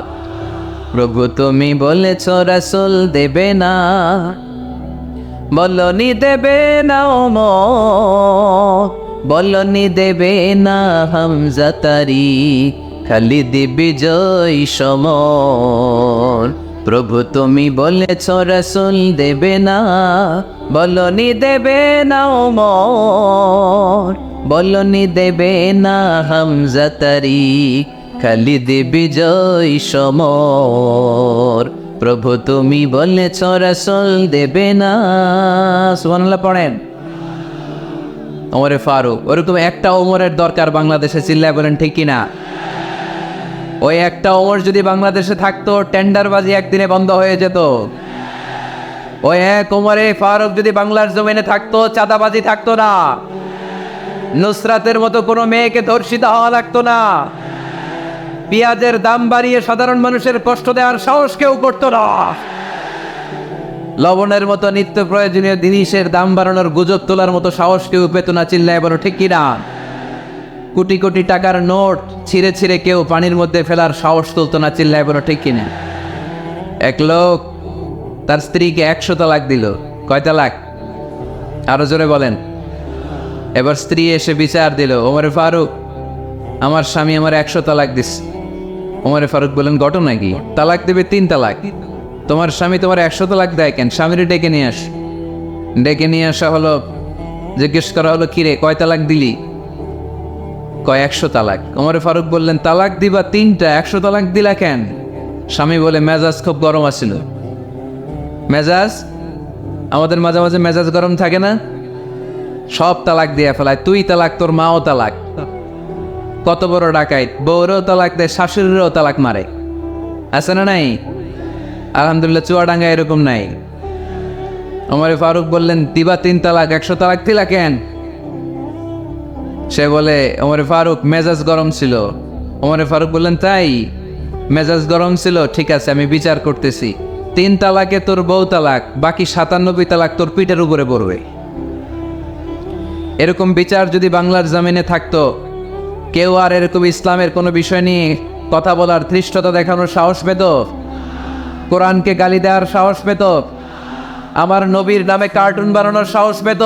S1: প্রভু তুমি বলেছ রাসূল দেবে না, বলনি দেবে না ওমর, বলনি দেবে না হামজা তারিক, খালিদ বিজয় সমর। প্রভু তুমি বলেছ রাসূল দেবে না, বলনি দেবে না ওমর, বলনি দেবে না হামজা তারিক, খালিদ বিজয় সমর। প্রভু তুমি বলেছ রাসূল দেবে না। সুবহানাল্লাহ পড়েন। ওমরে ফারুক, ওরকম একটা ওমরের দরকার বাংলাদেশে, চিল্লায় বলেন ঠিক কিনা? ওই একটা ওমর যদি বাংলাদেশে থাকতো টেন্ডারবাজি একদিনে বন্ধ হয়ে যেত। ওই এক ওমরে ফারুক যদি বাংলার জমিনে থাকতো, চাঁদাবাজি থাকতো না, নুসরাতের মতো কোনো মেয়েকে ধর্ষিত হওয়া লাগতো না, পেঁয়াজের দাম বাড়িয়ে সাধারণ মানুষের কষ্ট দেওয়ার সাহস কেউ করতো না, লবণের মতো নিত্য প্রয়োজনীয় জিনিসের দাম বাড়ানোর গুজব তোলার মতো সাহস কেউ পেত না। চিল্লায় বলো ঠিক কিনা? কোটি কোটি টাকার নোট ছিঁড়ে ছিঁড়ে কেউ পানির মধ্যে ফেলার সাহস তুলতো না। চিল্লায় বলো ঠিক কিনা? এক লোক তার স্ত্রীকে 100 তালাক দিল। কয় তালাক? আরো জোরে বলেন। এবার স্ত্রী এসে বিচার দিল, ওমরে ফারুক, আমার স্বামী আমার 100 তালাক দিস। ওমরে ফারুক বলেন, ঘটনা কি? তালাক দেবে 3 তালাক, তোমার স্বামী তোমার 100 তালাক দেয় কেন? স্বামীরে ডেকে নিয়ে আস। ডেকে নিয়ে আসা হলো, জিজ্ঞেস করা হলো, কিরে কয় তালাক দিলি? কয় 100 তালাক। ওমরে ফারুক বললেন, তালাক দিবা 3টা, 100 তালাক দিলা কেন? স্বামী বলে, মেজাজ খুব গরম আছিল। মেজাজ? আমাদের মাঝে মাঝে মেজাজ গরম থাকে না? সব তালাক দিয়ে ফেলায়। তুই তালাক, তোর মাও তালাক। কত বড় ডাকাইত! বউরেও তালাক দেয়, শাশুড়িরও তালাক মারে। আছে না নাই? আলহামদুলিল্লাহ চুয়াডাঙ্গা এরকম নাই। ওমরে ফারুক বললেন, দিবা 3 তালাক, 100 তালাক দিলা কেন? সে বলে, ওমরে ফারুক মেজাজ গরম ছিল। ওমরে ফারুক বললেন, তাই? মেজাজ গরম ছিল, ঠিক আছে আমি বিচার করতেছি। 3 তালাকে তোর বউ তালাক, বাকি 97 তালাক তোর পিঠের উপরে পড়বে। এরকম বিচার যদি বাংলার জমিনে থাকতো, কেউ আর এরকম ইসলামের কোনো বিষয় নিয়ে কথা বলার, ধৃষ্টতা দেখানোর সাহস পেত? কোরআনকে গালি দেওয়ার সাহস পেত? আমার নবীর নামে কার্টুন বানানোর সাহস পেত?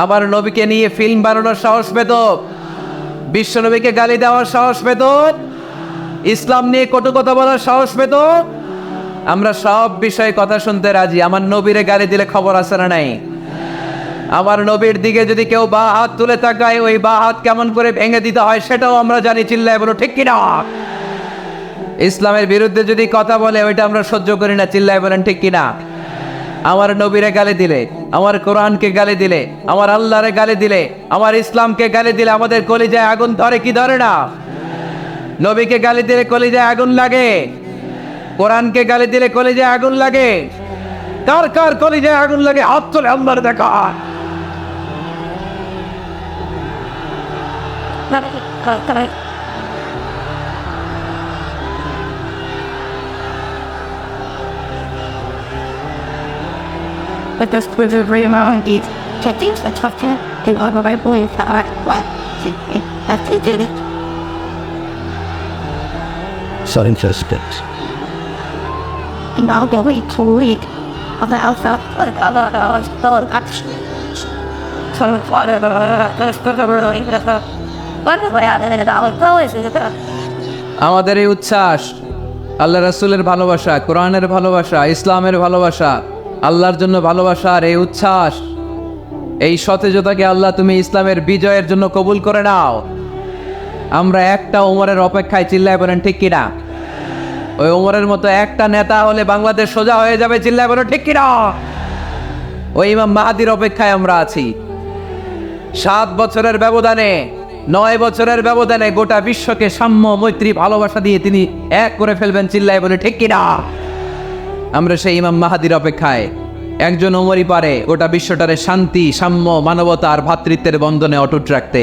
S1: আমার নবীকে নিয়ে ফিল্ম বানানোর সাহস পেত? বিশ্ব নবীকে গালি দেওয়ার সাহস পেত? ইসলাম নিয়ে কটু কথা বলার সাহস পেত? আমরা সব বিষয়ে কথা শুনতে রাজি। আমার নবীরে গালি দিলে খবর আছে না নাই? আমার নবীর দিকে যদি কেউ বা হাত তুলে তাকায়, ওই বা হাত কেমন করে ভেঙে দিতে হয় সেটাও আমরা জানি। চিল্লায় বলো ঠিক কিনা? ইসলামের বিরুদ্ধে যদি কথা বলে, ওইটা আমরা সহ্য করি না। চিল্লায় বলেন ঠিক কিনা? আমার নবীরে গালি দিলে, আমার কোরআনকে গালি দিলে, আমার আল্লাহরে গালি দিলে, আমার ইসলামকে গালি দিলে আমাদের কলিজায় আগুন ধরে কি ধরে না? নবীকে গালি দিলে কলিজায় আগুন লাগে, কোরআনকে গালি দিলে কলিজায় আগুন লাগে। কার কার কলিজায় আগুন লাগে? হাত তুলে আল্লাহর দেখা।
S2: But this was a real amount of checkings that took to the other way boys that are what that's it did it.
S3: So interesting.
S2: And I'll go wait to read of the house of the other so that's so whatever that's really what is way out of it all so is it
S1: আমাদের এই উচ্ছ্বাস, আল্লাহ রাসূলের ভালোবাসা, কোরআনের ভালোবাসা, ইসলামের ভালোবাসা, আল্লাহর জন্য ভালোবাসার এই উচ্ছ্বাস, এই সতেজতাকে আল্লাহ তুমি ইসলামের বিজয়ের জন্য কবুল করে নাও। আমরা একটা ওমরের অপেক্ষায়। চিল্লায় বলেন ঠিক কিনা? ওই ওমরের মতো একটা নেতা হলে বাংলাদেশ সোজা হয়ে যাবে। চিল্লায় বলেন ঠিক কিনা? ওই ইমাম মাহাদির অপেক্ষায় আমরা আছি। 7 বছরের ব্যবধানে, 9 বছরের ব্যবধানে গোটা বিশ্বকে সাম্য, মৈত্রী, ভালোবাসা দিয়ে তিনি এক করে ফেলবেন। চিল্লায় বলে ঠিক কিনা? আমরা সেই ইমাম মাহাদির অপেক্ষায়। একজন ওমরই পারে গোটা বিশ্বটারে শান্তি, সাম্য, মানবতা আর ভ্রাতৃত্বের বন্ধনে অটুট রাখতে।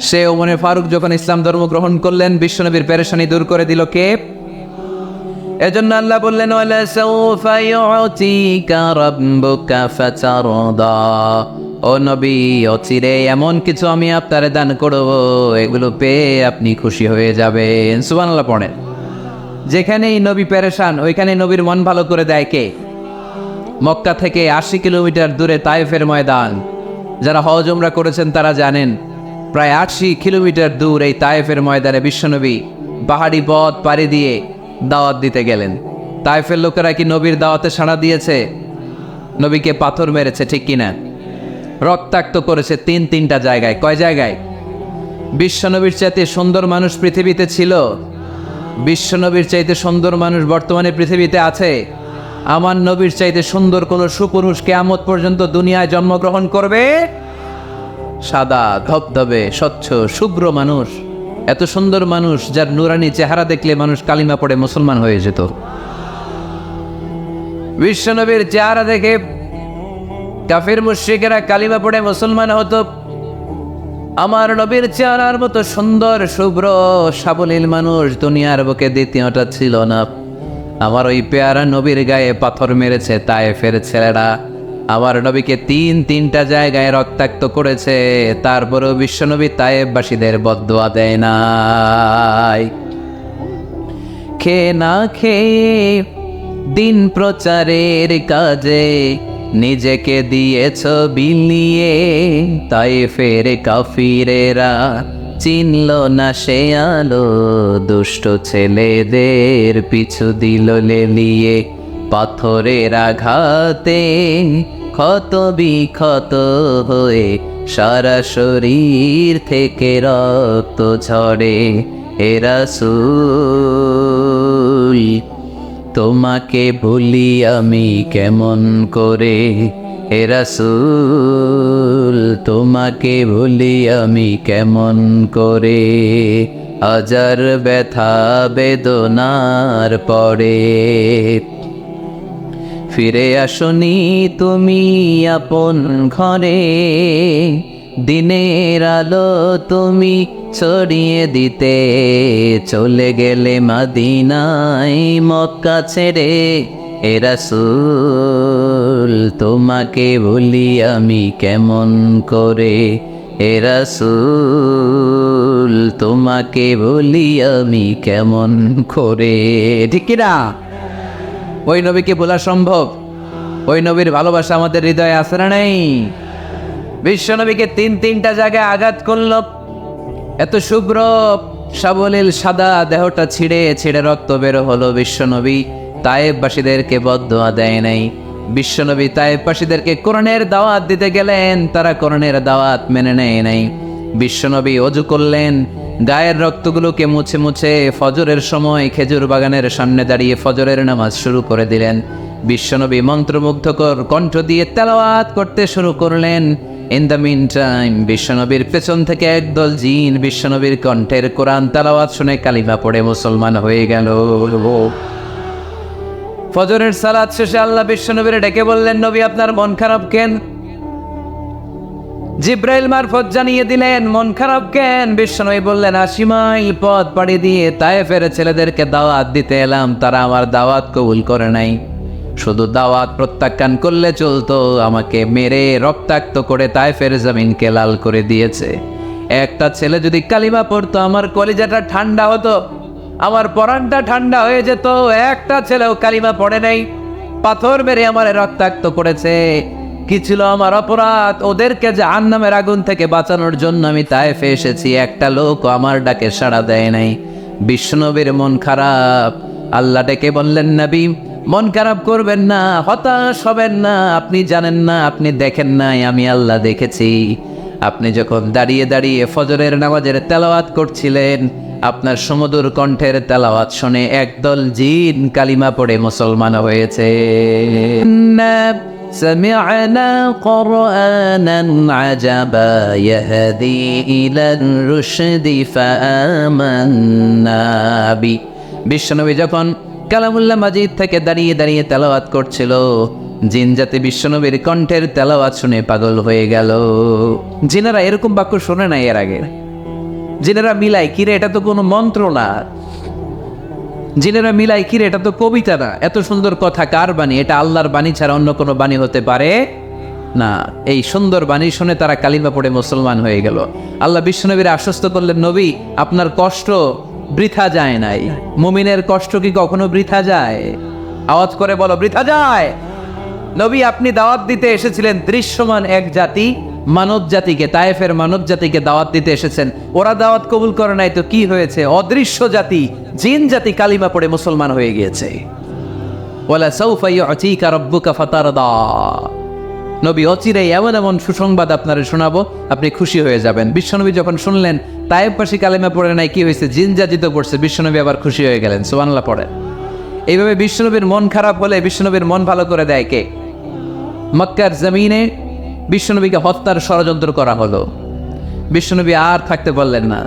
S1: সে ওমরে ফারুক যখন ইসলাম ধর্ম গ্রহণ করলেন, বিশ্বনবীর পেরেশানি দূর করে দিল কে? এজন্য আল্লাহ বললেন, ওয়ালা সাউফা ইউতিকা রাব্বুকা ফাতারদা। ও নবী, অচিরে এমন কিছু আমি আপনারে দান করব, এগুলো পেয়ে আপনি খুশি হয়ে যাবেন। সুবহানাল্লাহ পড়েন। যেখানেই নবী পেরেশান, ওইখানে নবীর মন ভালো করে দেয় কে? মক্কা থেকে 80 কিলোমিটার দূরে তায়েফের ময়দান। যারা হজ উমরা করেছেন তারা জানেন, প্রায় 80 কিলোমিটার দূর এই তায়েফের ময়দানে বিশ্বনবী পাহাড়ি পথ পাড়ি দিয়ে দাওয়াত দিতে গেলেন। তায়েফের লোকেরা কি নবীর দাওয়াতে সাড়া দিয়েছে? নবীকে পাথর মেরেছে, ঠিক কিনা? রক্তাক্ত করেছে 3-3টা জায়গায়। কয় জায়গায়? বিশ্বনবীর চাইতে সুন্দর মানুষ পৃথিবীতে ছিল? বিশ্বনবীর চাইতে সুন্দর মানুষ বর্তমানে পৃথিবীতে আছে? আমার নবীর চাইতে সুন্দর কোন সুপুরুষ কিয়ামত পর্যন্ত দুনিয়ায় জন্মগ্রহণ করবে? সাদা ধবধবে স্বচ্ছ শুভ্র মানুষ, এত সুন্দর মানুষ যার নুরানি চেহারা দেখলে মানুষ কালিমা পড়ে মুসলমান হয়ে যেত। বিশ্বনবীর চেহারা দেখে কাফির মুশরিকেরা কালিমা পড়ে মুসলমান হতো। আমার নবীর চেহারার মতো সুন্দর শুভ্র সাবলীল মানুষ দুনিয়ার বুকে দ্বিতীয়টা ছিল না। আমার ওই পেয়ারা নবীর গায়ে পাথর মেরেছে তায়েফের ছেলেরা। আমার নবীকে তিনটা জায়গায় রক্তাক্ত করেছে, তারপরেও বিশ্বনবী তায়েফবাসীদের বদদুয়া দেয় নাই। খেয়ে না খেয়ে দিন প্রচারের কাজে নিজেকে দিয়েছ বিলিয়ে, তায়েফের কাফিরেরা চিনল না সে আলো, দুষ্ট ছেলেদের পিছু দিল লেলিয়ে। পাথরের আঘাতে ক্ষত বিক্ষত হয়ে সারা শরীর থেকে রক্ত ঝরে। হে রাসূল তোমাকে ভুলি আমি কেমন করে, হে রাসূল তোমাকে ভুলি আমি কেমন করে। হাজার ব্যথা বেদনার পরে ফিরে আসনি তুমি আপন ঘরে, দিনের আলো তুমি ছড়িয়ে দিতে চলে গেলে মদিনায় মক্কা ছেড়ে। হে রাসূল তোমাকে ভুলি আমি কেমন করে, হে রাসূল তোমাকে ভুলি আমি কেমন করে। ঠিক কি না? ওই নবীকে বলা সম্ভব? ওই নবীর ভালোবাসা আমাদের হৃদয়ে আছে না নেই? বিশ্বনবীকে তিনটা জায়গায় আঘাত করল। এত শুভ্র সাবলীল সাদা দেহটা ছিঁড়ে রক্ত বের হলো। বিশ্বনবী তায়েফবাসীদেরকে বদদুয়া দেয় নাই। বিশ্বনবী তায়েফবাসীদেরকে কোরআনের দাওয়াত দিতে গেলেন, তারা কোরআনের দাওয়াত মেনে নেয় নাই। বিশ্বনবী ওযু করলেন, গায়ের রক্তগুলোকে মুছে মুছে ফজরের সময় খেজুর বাগানের সামনে দাঁড়িয়ে ফজরের নামাজ শুরু করে দিলেন। বিশ্বনবী মন্ত্রমুগ্ধকর কণ্ঠ দিয়ে তেলাওয়াত করতে শুরু করলেন। ইন দ্য মিন টাইম বিশ্বনবীর পেছন থেকে একদল জিন বিশ্বনবীর কণ্ঠের কোরআন তেলাওয়াত শুনে কালিমা পড়ে মুসলমান হয়ে গেল। ফজরের সালাত শেষে আল্লাহ বিশ্বনবীর ডেকে বললেন, নবী আপনার মন খারাপ কেন? জিব্রাইল মারফত জানিয়ে দিলেন মন খারাপ কেন? বিশ্বনবী বললেন ৮০ মাইল পথ পাড়ি দিয়ে তায়েফের ছেলেদেরকে দাওয়াত দিতে এলাম, তারা আমার দাওয়াত কবুল করে নাই। শুধু দাওয়াত প্রত্যাখ্যান করলে চলতো, আমাকে মেরে রক্তাক্ত করে তায়েফের জমিনকে লাল করে দিয়েছে। একটা ছেলে যদি কালিমা পড়তো আমার কলিজাটা ঠান্ডা হতো, আমার পরাণটা ঠান্ডা হয়ে যেত। একটা ছেলেও কালিমা পড়ে নাই, পাথর মেরে আমার রক্তাক্ত করেছে। কি ছিল আমার অপরাধ? ওদেরকে জাহান্নামের আগুন থেকে বাঁচানোর জন্য আমি তায়েফে এসেছি, একটা লোক আমার ডাকে সাড়া দেয় নাই। বিশ্বনবীর মন খারাপ। আল্লাহ ডেকে বললেন, নবী মন খারাপ করবেন না, হতাশ হবেন না। আপনি জানেন না, আপনি দেখেন নাই, আমি আল্লাহ দেখেছি। আপনি যখন দাঁড়িয়ে দাঁড়িয়ে ফজরের নামাজের তেলাওয়াত করছিলেন, আপনার সুমধুর কণ্ঠের তেলাওয়াত শুনে একদল জিন কালিমা পড়ে মুসলমান হয়েছে। سمعنا قرآنا عجبا يهدي إلى الرشد فآمنا به। বিশ্বনবী যখন কালামুল্লাহ মাজিদ থেকে দাঁড়িয়ে দাঁড়িয়ে তেলাওয়াত করছিল, জিন জাতি বিশ্বনবীর কণ্ঠের তেলাওয়াত শুনে পাগল হয়ে গেল। জিনেরা এরকম বাক্য শোনে নাই এর আগে। জিনেরা মিলাই কিরে, এটা তো কোনো মন্ত্র না। জিনেরা মিলাই কিরে, এটা তো কবিতা না। এত সুন্দর কথা কার বাণী? এটা আল্লাহর বাণী ছাড়া অন্য কোনো বাণী হতে পারে না। এই সুন্দর বাণী শুনে তারা কালিমা পড়ে মুসলমান হয়ে গেল। আল্লাহ বিশ্বনবীর আশ্বস্ত করলেন, নবী আপনার কষ্ট বৃথা যায় নাই। মুমিনের কষ্ট কি কখনো বৃথা যায়? আওয়াজ করে বলো, বৃথা যায়? নবী আপনি দাওয়াত দিতে এসেছিলেন দৃশ্যমান এক জাতি, মানব জাতিকে, তায়েফের মানব জাতিকে দাওয়াত দিতে এসেছেন। ওরা দাওয়াত কবুল করে নাই তো কি হয়েছে? অদৃশ্য জাতি, জিন জাতি কালিমা পড়ে মুসলমান হয়ে গিয়েছে। ওয়ালা সাউফা ইউতিকা রাব্বুকা ফাতারদা। নবী অচিরেই এমন এমন সুসংবাদ আপনারে শোনাবো, আপনি খুশি হয়ে যাবেন। বিশ্বনবী যখন শুনলেন তায়েফবাসী কালিমা পড়ে নাই, কি হয়েছে? জিন জাতি তো পড়ছে। বিশ্বনবী আবার খুশি হয়ে গেলেন। সুবহানাল্লাহ পড়েন। এইভাবে বিশ্বনবীর মন খারাপ হলে বিশ্বনবীর মন ভালো করে দেয় কে? মক্কার জমিনে বিশ্বনবীকে হত্যার ষড়যন্ত্র করা হলো। বিশ্বনবী আর থাকতে পারলেন না।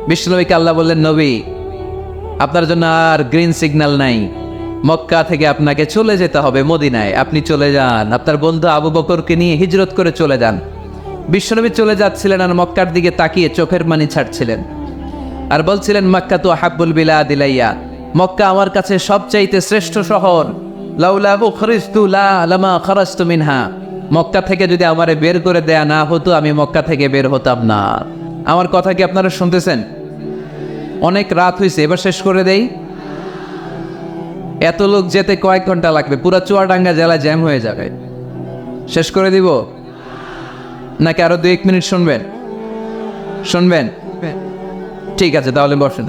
S1: বিশ্বনবীকে আল্লাহ বললেন, নবী আপনার জন্য আর গ্রিন সিগন্যাল নাই, মক্কা থেকে আপনাকে চলে যেতে হবে মদিনায়। আপনি চলে যান, আপনার বন্ধু আবু বকরকে নিয়ে হিজরত করে চলে যান। বিশ্বনবী চলে যাচ্ছিলেন আর মক্কার দিকে তাকিয়ে চোখের পানি ছাড়ছিলেন আর বলছিলেন, মক্কা তো হাব্বুল বিলাদ ইলাইয়া, মক্কা আমার কাছে সবচাইতে শ্রেষ্ঠ শহর। লাউলা উখরিজতু লা লামা খারাজতু মিনহা, মক্কা থেকে যদি আমারে বের করে দেয়া না হতো আমি মক্কা থেকে বের হতাম না। আমার কথা কি আপনারা শুনতেছেন? অনেক রাত হয়েছে, এবার শেষ করে দেই। এত লোক যেতে কয়েক ঘন্টা লাগবে, পুরো চুয়াডাঙ্গা জেলা জ্যাম হয়ে যাবে। শেষ করে দিব নাকি আরো 2-1 মিনিট শুনবেন? শুনবেন? ঠিক আছে, তাহলে বসেন।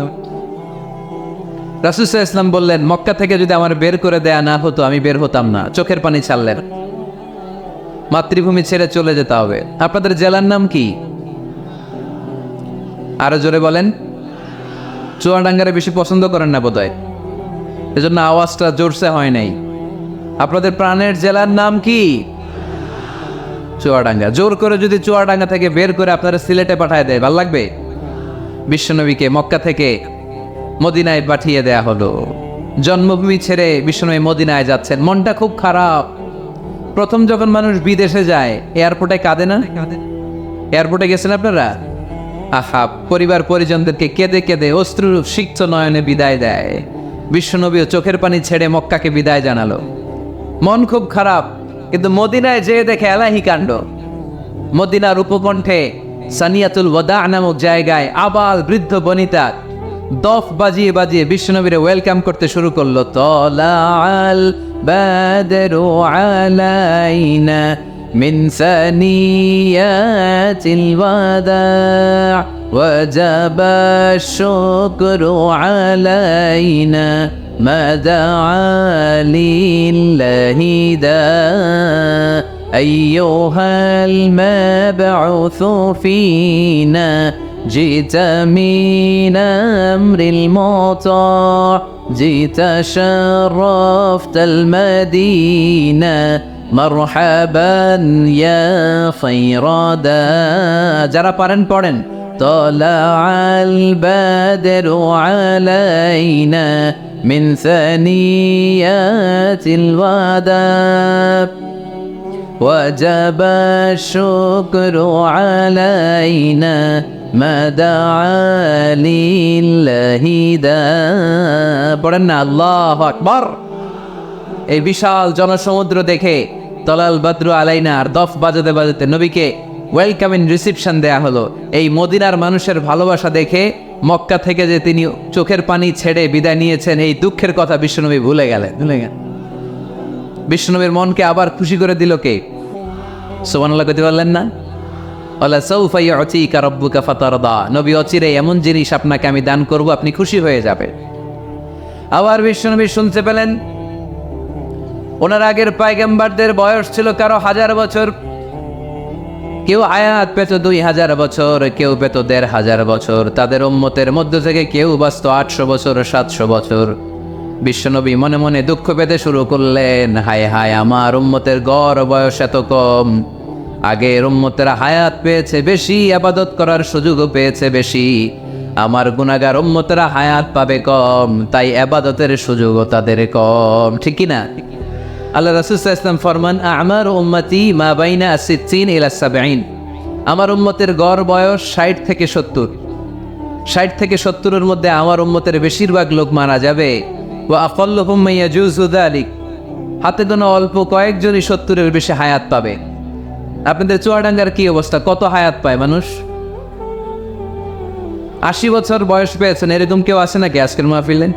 S1: রাসূল সাল্লাল্লাহু আলাইহি ওয়াসাল্লাম বললেন, মক্কা থেকে যদি আমার বের করে দেয়া না হতো আমি বের হতাম না। চোখের পানি ছাড়লেন। মাতৃভূমি ছেড়ে চলে যেতে হবে। আপনাদের জেলার নাম কি? আরো জোরে বলেন। চুয়াডাঙ্গারে বেশি পছন্দ করেন না বোধহয়, এজন্য আওয়াজটা জোরসে হয় নাই। আপনাদের প্রাণের জেলার নাম কি? চুয়াডাঙ্গা। জোর করে যদি চুয়াডাঙ্গা থেকে বের করে আপনারা সিলেটে পাঠায় দেয়, ভালো লাগবে? বিশ্বনবীকে মক্কা থেকে মদিনায় পাঠিয়ে দেয়া হলো। জন্মভূমি ছেড়ে বিশ্বনবী মদিনায় যাচ্ছেন, মনটা খুব খারাপ। প্রথম যখন মানুষ বিদেশে যায় এয়ারপোর্টে কাঁদে না? এয়ারপোর্টে গেছেন আপনারা? আহা, পরিবার পরিজনদেরকে কেঁদে কেঁদে অশ্রু সিক্ত নয়নে বিদায় দেয়। বিশ্বনবীও চোখের পানি ছেড়ে মক্কাকে বিদায় জানালো। মন খুব খারাপ, কিন্তু মদিনায় যেয়ে দেখে এলাহি কাণ্ড। মদিনার উপকণ্ঠে সানিয়াতুল ওয়াদা নামক জায়গায় আবাল বৃদ্ধ বনিতা দফ বাজিয়ে বাজিয়ে বিশ্বনবীরে ওয়েলকাম করতে শুরু করলো। তলাআল বাদরু আলাইনা মিন সানিয়াতিল ওয়াদা ওয়াজাবা শুকরু আলাইনা মা দাআ লিল্লাহি দা أيها المبعوث فينا جئت من أمر المطاع جئت شرفت المدينة مرحبا يا خير دا যারা পারেন পড়েন। طلع البدر علينا من ثنيات الوداع وجب الشكر علينا ما دعا لله دا পড়েন না আল্লাহু আকবার। এই বিশাল জনসমুদ্র দেখে তলাল বদরু আলাইনা আর দফ বাজাতে বাজাতে নবীকে ওয়েলকামিং রিসিপশন দেয়া হলো। এই মদিনার মানুষের ভালোবাসা দেখে মক্কা থেকে যে তিনি চোখের পানি ছেড়ে বিদায় নিয়েছেন, এই দুঃখের কথা বিশ্বনবী ভুলে গেলেন। বিশ্বনবীর মনকে আবার খুশি করে দিল কে? সুবহানাল্লাহ কইতে পারলেন না? ওয়ালা সাউফা ইউতিকা রাব্বুকা ফাতারদা, নবী অচিরে এমন জিনিস আপনাকে আমি দান করব, আপনি খুশি হয়ে যাবেন। আবার বিশ্বনবী শুনতে পেলেন ওনার আগের পয়গম্বরদের বয়স ছিল কারো 1000 বছর, কেউ হায়াত পেত 2000 বছর, কেউ পেত 1500 বছর। তাদের উম্মতের মধ্য থেকে কেউ বাঁচত 800 বছর, 700 বছর। বিশ্বনবী মনে মনে দুঃখ পেতে শুরু করলেন, হায় হায়, আমার উম্মতের গড় বয়স এত কম। আগের উম্মতেরা হায়াত পেয়েছে বেশি, ইবাদত করার সুযোগও পেয়েছে বেশি। আমার গুনাহগার উম্মতেরা হায়াত পাবে কম, তাই ইবাদতের সুযোগও তাদের কম। ঠিক কি না? আল্লাহ রাসূল সাল্লাল্লাহু আলাইহি ওয়াসাল্লাম ফরমান, আমার উম্মতি মা বাইনা 60 ইলা 70। আমার উম্মতের গড় বয়স 60 থেকে 70। 60 থেকে 70-এর মধ্যে আমার উম্মতের বেশিরভাগ লোক মারা যাবে। ওয়া আকাল্লুহুম মান ইয়াজুযু যালিক, হাতে গোনা অল্প কয়েকজনই 70-এর বেশি হায়াত পাবে। আপনাদের চুয়াডাঙ্গার কি অবস্থা? কত হায়াত পায় মানুষ? 80 বছর বয়স পেয়েছেন এরকম কেউ আছে নাকি আজকের মাহফিলে?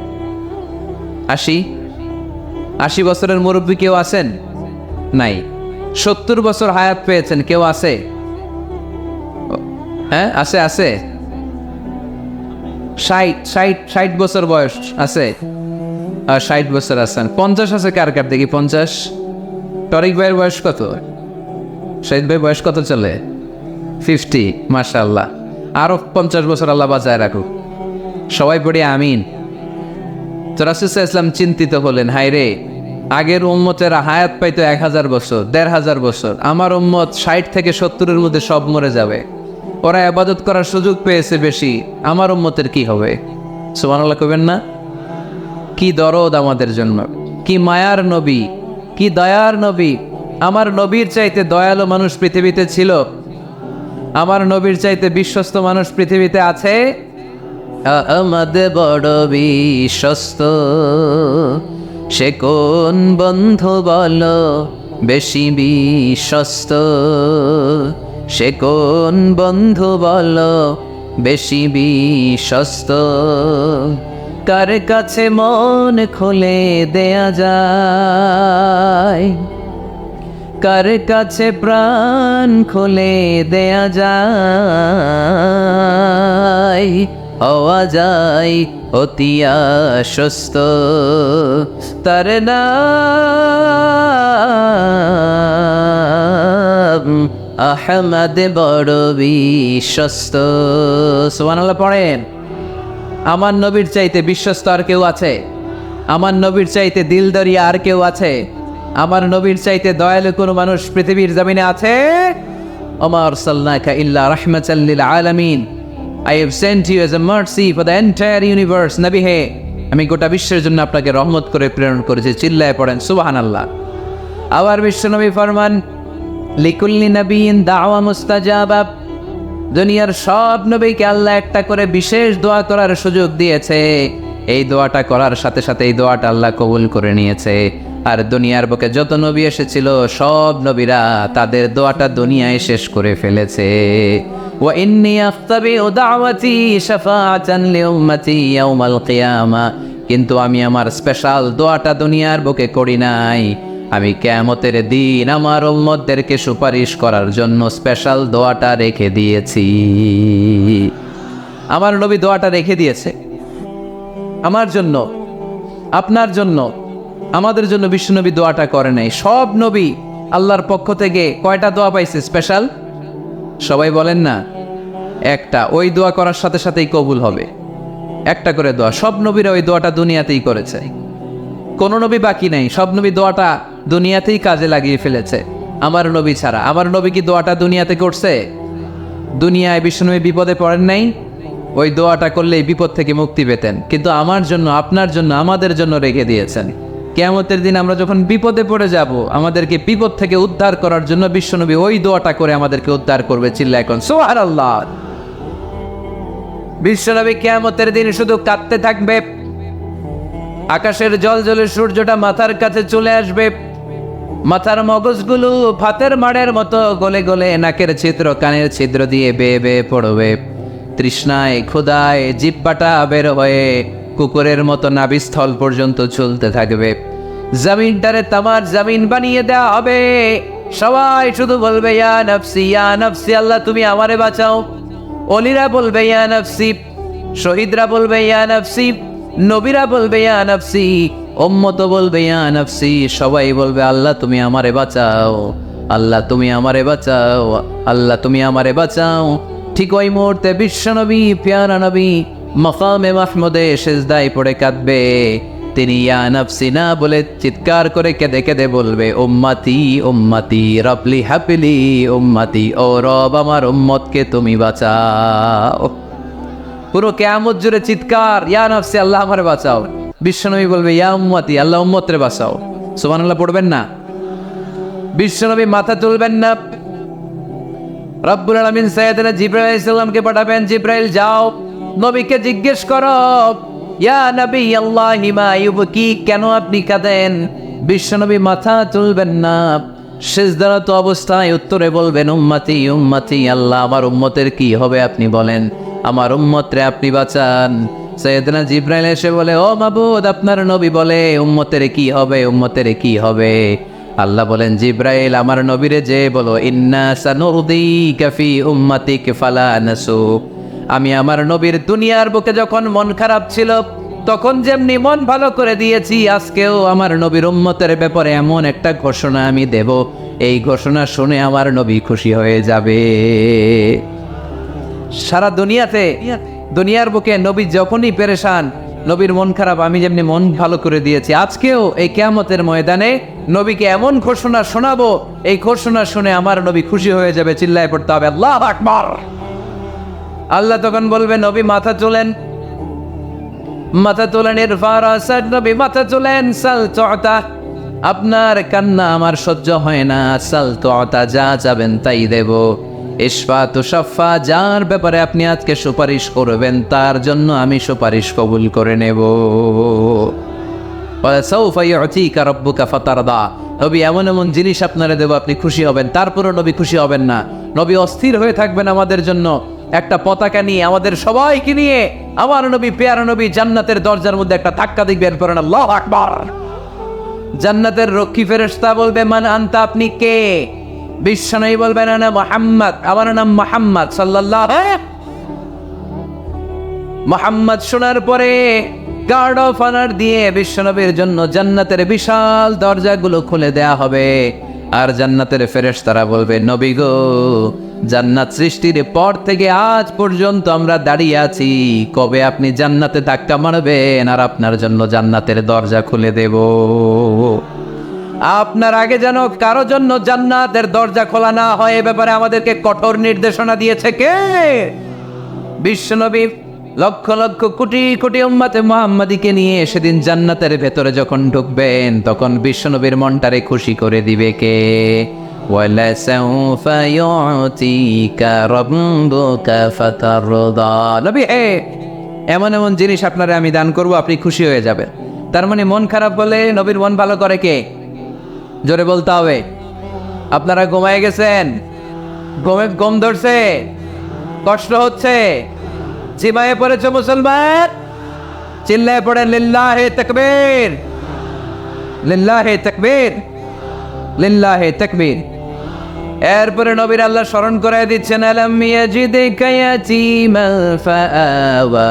S1: 80 বছরের মুরব্বী কেউ আছেন? নাই। 70 বছর হায়াত পেয়েছেন কেউ আছে? হ্যাঁ, আছে। 60 বছর বয়স আছে? 60 বছর আছেন। 50 আছে কার কার দেখি? 50। টরিক ভাইয়ের বয়স কত? শহীদ ভাই বয়স কত চলে? 50। মাশাআল্লাহ, আরো 50 বছর আল্লাহ বাঁচায় রাখুক। সবাই পড়ি আমিন। তো রাসূল সাল্লাল্লাহু আলাইহি ওয়াসাল্লাম চিন্তিত হলেন, হায় রে, আগের উম্মতেরা হায়াত পাইতো 1000 বছর, 1500 বছর। আমার উম্মত 60 থেকে 70-এর মধ্যে সব মরে যাবে। ওরা ইবাদত করার সুযোগ পেয়েছে বেশি, আমার উম্মতের কি হবে? সুবহানাল্লাহ কইবেন না? কি দরদ আমাদের জন্য। কি মায়ার নবী, কি দয়ার নবী। আমার নবীর চাইতে দয়ালু মানুষ পৃথিবীতে ছিল? আমার নবীর চাইতে বিশ্বস্ত মানুষ পৃথিবীতে আছে? আমাদের বড় বিশ্বস্ত, সে কোন বন্ধু বলো বেশি বিশ্বস্ত, সে কোন বন্ধু বলো বেশি বিশ্বস্ত। কার কাছে মন খুলে দেয়া যায়, কার কাছে প্রাণ খুলে দেয়া যায়, হওয়া যায় অতি আশ্বস্ত। তার নাম আহমদ বড় বিশ্বস্ত। সুবহানাল্লাহ পড়েন। আমার নবীর চাইতে বিশ্বস্ত আর কেউ আছে? আমার নবীর চাইতে দিলদরিয়া আর কেউ আছে? আমার নবীর চাইতে দয়ালু কোনো মানুষ পৃথিবীর জমিনে আছে? ওমা আরসালনাকা ইল্লা রাহমাতাল লিল আলামিন, I have sent you as a mercy for the entire universe. নবী হে, আমি গোটা বিশ্বের জন্য আপনাকে রহমত করে প্রেরণ করেছি। চিল্লায় পড়েন সুবহানাল্লাহ। আবার বিশ্বনবী ফরমান, লিকুল্লি নবিয়্যিন দাওয়া মুস্তাজাবা। দুনিয়ার সব নবীকে আল্লাহ একটা করে বিশেষ দোয়া করার সুযোগ দিয়েছে। এই দোয়াটা করার সাথে সাথে এই দোয়াটা আল্লাহ কবুল করে নিয়েছে। আর দুনিয়ার বুকে যত নবী এসেছিল সব নবীরা তাদের দোয়াটা দুনিয়ায় শেষ করে ফেলেছে। ওয়া ইন্নী আখতাবিউ দাওয়াতি শাফাআতান লিউম্মতি ইয়াউমাল কিয়ামা। কিন্তু আমি আমার স্পেশাল দোয়াটা দুনিয়ার বুকে করি নাই, আমি কিয়ামতের দিন আমার উম্মতদেরকে সুপারিশ করার জন্য স্পেশাল দোয়াটা রেখে দিয়েছি। আমার নবী দোয়াটা রেখে দিয়েছে আমার জন্য, আপনার জন্য, আমাদের জন্য। বিশ্বনবী দোয়াটা করে নাই। সব নবী আল্লাহর পক্ষ থেকে কয়টা দোয়া পাইছে স্পেশাল? সবাই বলেন না? একটা। ওই দোয়া করার সাথে সাথেই কবুল হবে, একটা করে দোয়া। সব নবীরা ওই দোয়াটা দুনিয়াতেই করেছে, কোনো নবী বাকি নাই। সব নবী দোয়াটা দুনিয়াতেই কাজে লাগিয়ে ফেলেছে, আমার নবী ছাড়া। আমার নবী কি দোয়াটা দুনিয়াতে করছে? দুনিয়ায় বিশ্বনবী বিপদে পড়েন নাই, ওই দোয়াটা করলেই বিপদ থেকে মুক্তি পেতেন। কিন্তু আমার জন্য, আপনার জন্য, আমাদের জন্য রেখে দিয়েছেন। কিয়ামতের দিন আমরা যখন বিপদে পড়ে যাব, আমাদেরকে বিপদ থেকে উদ্ধার করার জন্য বিশ্বনবী ওই দোয়াটা করে আমাদেরকে উদ্ধার করবে। চিল্লায় এখন সুবহানাল্লাহ। বিশ্বনবী কিয়ামতের দিন শুধু কাঁদতে থাকবে। আকাশের জলজলে সূর্যটা মাথার কাছে চলে আসবে, মাথার মগজগুলো ভাতের মাড়ের মতো গলে গলে নাকের ছিদ্র কানের ছিদ্র দিয়ে বেয়ে বেয়ে পড়বে। তৃষ্ণায় ক্ষুধায় জিহ্বাটা বের হয়ে কুকুরের মতো নাভিস্থল পর্যন্ত চলতে থাকবে। জমিনটারে তামার জমিন বানিয়ে দেওয়া হবে। সবাই শুধু বলবে ইয়া নফসি ইয়া নফসি, আল্লাহ তুমি আমারে বাঁচাও। অলিরা বলবে ইয়া নফসি, শহীদরা বলবে ইয়া নফসি, নবীরা বলবে ইয়া নফসি, উম্মত বলবে ইয়া নফসি। সবাই বলবে আল্লাহ তুমি আমারে বাঁচাও, আল্লাহ তুমি আমারে বাঁচাও, আল্লাহ তুমি আমারে বাঁচাও। ঠিক ওই মুহূর্তে বিশ্বনবী প্যারা নবী মাকামে মাহমুদে সিজদায় পড়ে কাঁদবে। তিনি ইয়া নফসি না বলে চিৎকার করে কেঁদে কেঁদে বলবে উম্মতি উম্মতি রবলি হাপিলি উম্মতি, ও রব আমার উম্মতকে তুমি বাঁচাও। পুরো কিয়ামত জুড়ে চিৎকার ইয়া নফসি, আল্লাহ আমারে বাঁচাও। বিশ্বনবী বলবে ইয়া উম্মতি, আল্লাহ উম্মতরে বাঁচাও। সুবহানাল্লাহ পড়বেন না? বিশ্বনবী মাথা তুলবেন না। রব্বুল আলামিন সাইয়েদনা জিবরাইল আলাইহিস সালামকে পাঠাবেন, জিবরাইল যাও নবীকে জিজ্ঞেস করো ইয়া নবী আল্লাহি মা ইউবকি, কেন আপনি কাঁদেন? বিশ্বনবী মাথা তুলবেন না, সিজদারত অবস্থায় উত্তরে বলবেন উম্মতি উম্মতি, আল্লাহ আমার উম্মতের কি হবে আপনি বলেন, আমার উম্মতরে আপনি বাঁচান। সাইয়েদনা জিবরাইল এসে বলে ও মাবুদ, আপনার নবী বলে উম্মতের কি হবে, উম্মতের কি হবে? আল্লাহ বলেন জিবরাইল আমার নবীরে যে বলো ইন্না সানুরদিকা ফি উম্মাতিক ফালা নাসু। আমি আমার নবীর দুনিয়ার বুকে যখন মন খারাপ ছিল তখন যেমনি মন ভালো করে দিয়েছি, আজকেও আমার নবীর উম্মতের ব্যাপারে এমন একটা ঘোষণা আমি দেব, এই ঘোষণা শুনে আমার নবী খুশি হয়ে যাবে। সারা দুনিয়াতে, দুনিয়ার বুকে নবী যখনই পেরেশান, নবীর মন খারাপ, আমি যেমনি মন ভালো করে দিয়েছি, আজকেও এই কিয়ামতের ময়দানে নবীকে এমন ঘোষণা শোনাবো, এই ঘোষণা শুনে আমার নবী খুশি হয়ে যাবে। চিল্লায় পড়তে হবে আল্লাহু আকবার। আল্লাহ তখন বলবে নবী মাথা তোলেন। মাথা তোলেন, ইরফা রাসাক, নবী মাথা তোলেন, সাল তুতা, আপনার কান্না আমার সহ্য হয় না, সাল তুতা, যা চাবেন তাই দেব। ইশফা তুশাফা, যার ব্যাপারে আপনি আজকে সুপারিশ করবেন তার জন্য আমি সুপারিশ কবুল করে নেব। সাউফা ইউতিকা রাব্বুকা ফাতারদা, নবী এমন এমন জিনিস আপনারা দেব আপনি খুশি হবেন। তারপরও নবী খুশি হবেন না, নবী অস্থির হয়ে থাকবেন আমাদের জন্য একটা পতাকা নিয়ে, আমাদের সবাইকে নিয়ে আমার নবী, পেয়ারা নবী জান্নাতের দরজার মধ্যে একটা ধাক্কা দিবেন, পড়েন আল্লাহু আকবার। জান্নাতের রক্ষী ফেরেশতা বলবে, মান আনতা, আপনি কে? বিশ্বনবী বলবেন, আনা মুহাম্মদ, আমার নাম মুহাম্মদ সাল্লাল্লাহু। মুহাম্মদ শোনার পরে গার্ড অফ অনার দিয়ে বিশ্বনবীর জন্য জান্নাতের বিশাল দরজাগুলো খুলে দেয়া হবে। আর জান্নাতের ফেরেশতারা বলবে, নবী গো, জান্নাত সৃষ্টির পর থেকে আজ পর্যন্ত আমরা দাঁড়িয়ে আছি, কবে আপনি জান্নাতে ধাক্কা মারবেন আর আপনার জন্য জান্নাতের দরজা খুলে দেব। আপনার আগে যেন কারো জন্য জান্নাতের দরজা খোলা না হয়, এ ব্যাপারে আমাদেরকে কঠোর নির্দেশনা দিয়েছে কে? বিশ্বনবী লক্ষ লক্ষ কোটি কোটি উম্মতে মুহাম্মাদীকে নিয়ে সেদিন জান্নাতের ভেতরে যখন ঢুকবেন, তখন বিশ্বনবীর মনটারে খুশি করে দিবে কে? ওয়ালা সাউফা ইউতিকা রাব্বুকা ফাতারদা, নবী হে, এমন এমন জিনিস আপনারে আমি দান করব, আপনি খুশি হয়ে যাবেন। তার মানে মন খারাপ হলে নবীর মন ভালো করে কে? জোরে বলতে হবে। আপনারা ঘুমায় গেছেন, ঘুম ধরছে, কষ্ট হচ্ছে, চিমায়ে পড়েছে মুসলমান, চিল্লায় পড়েন লিল্লাহে তাকবীর, লিল্লাহে তাকবীর, লিল্লাহে তাকবীর। এরপরে নবীর আল্লাহ স্মরণ করে দিচ্ছেন, আলাম ইয়াজিদিকা ইয়াতীমান ফাআওয়া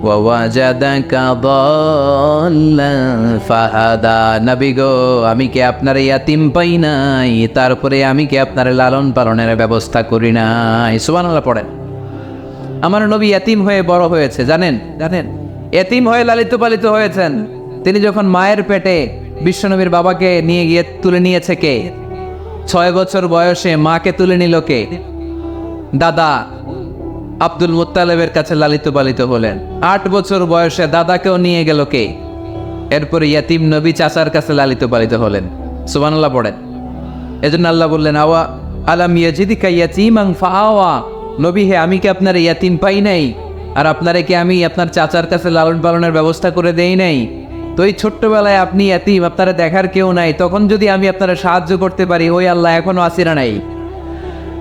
S1: ওয়া ওয়াজাদাকা দাল্লান ফাহাদা, নবী গো, আমি কি আপনার ইয়াতিম পাই নাই, তারপরে আমি কি আপনার লালন পালনের ব্যবস্থা করি নাই? সুবহানাল্লাহ পড়েন। আমার নবী ইয়াতিম হয়ে বড় হয়েছে, জানেন? ইয়াতিম হয়ে লালিত পালিত হয়েছেন। তিনি যখন মায়ের পেটে বিশ্বনবীর বাবাকে নিয়ে গিয়ে তুলে নিয়েছে কে? 6 বছর বয়সে মাকে তুলে নিল কে? দাদা আব্দুল মুত্তালিবের কাছে লালিত পালিত হলেন। 8 বছর বয়সে দাদাকেও নিয়ে গেল কে? এরপরে ইয়াতিম নবী চাচার কাছে লালিত পালিত হলেন। সুবহানাল্লাহ পড়েন। এজন্য আল্লাহ বললেন, আওয়া আলাম ইয়াজিদিকা ইয়াতীমান ফাআওয়া, নবী হে, আমি কি আপনার ইয়াতিম পাই নাই, আর আপনারে কি আমি আপনার চাচার কাছে লালন পালনের ব্যবস্থা করে দেই নাই? তো এই ছোট্টবেলায় আপনি ইয়াতিম, আপনারা দেখার কেউ নাই, তখন যদি আমি আপনারা সাহায্য করতে পারি, ওই আল্লাহ এখনো আসিরা নাই?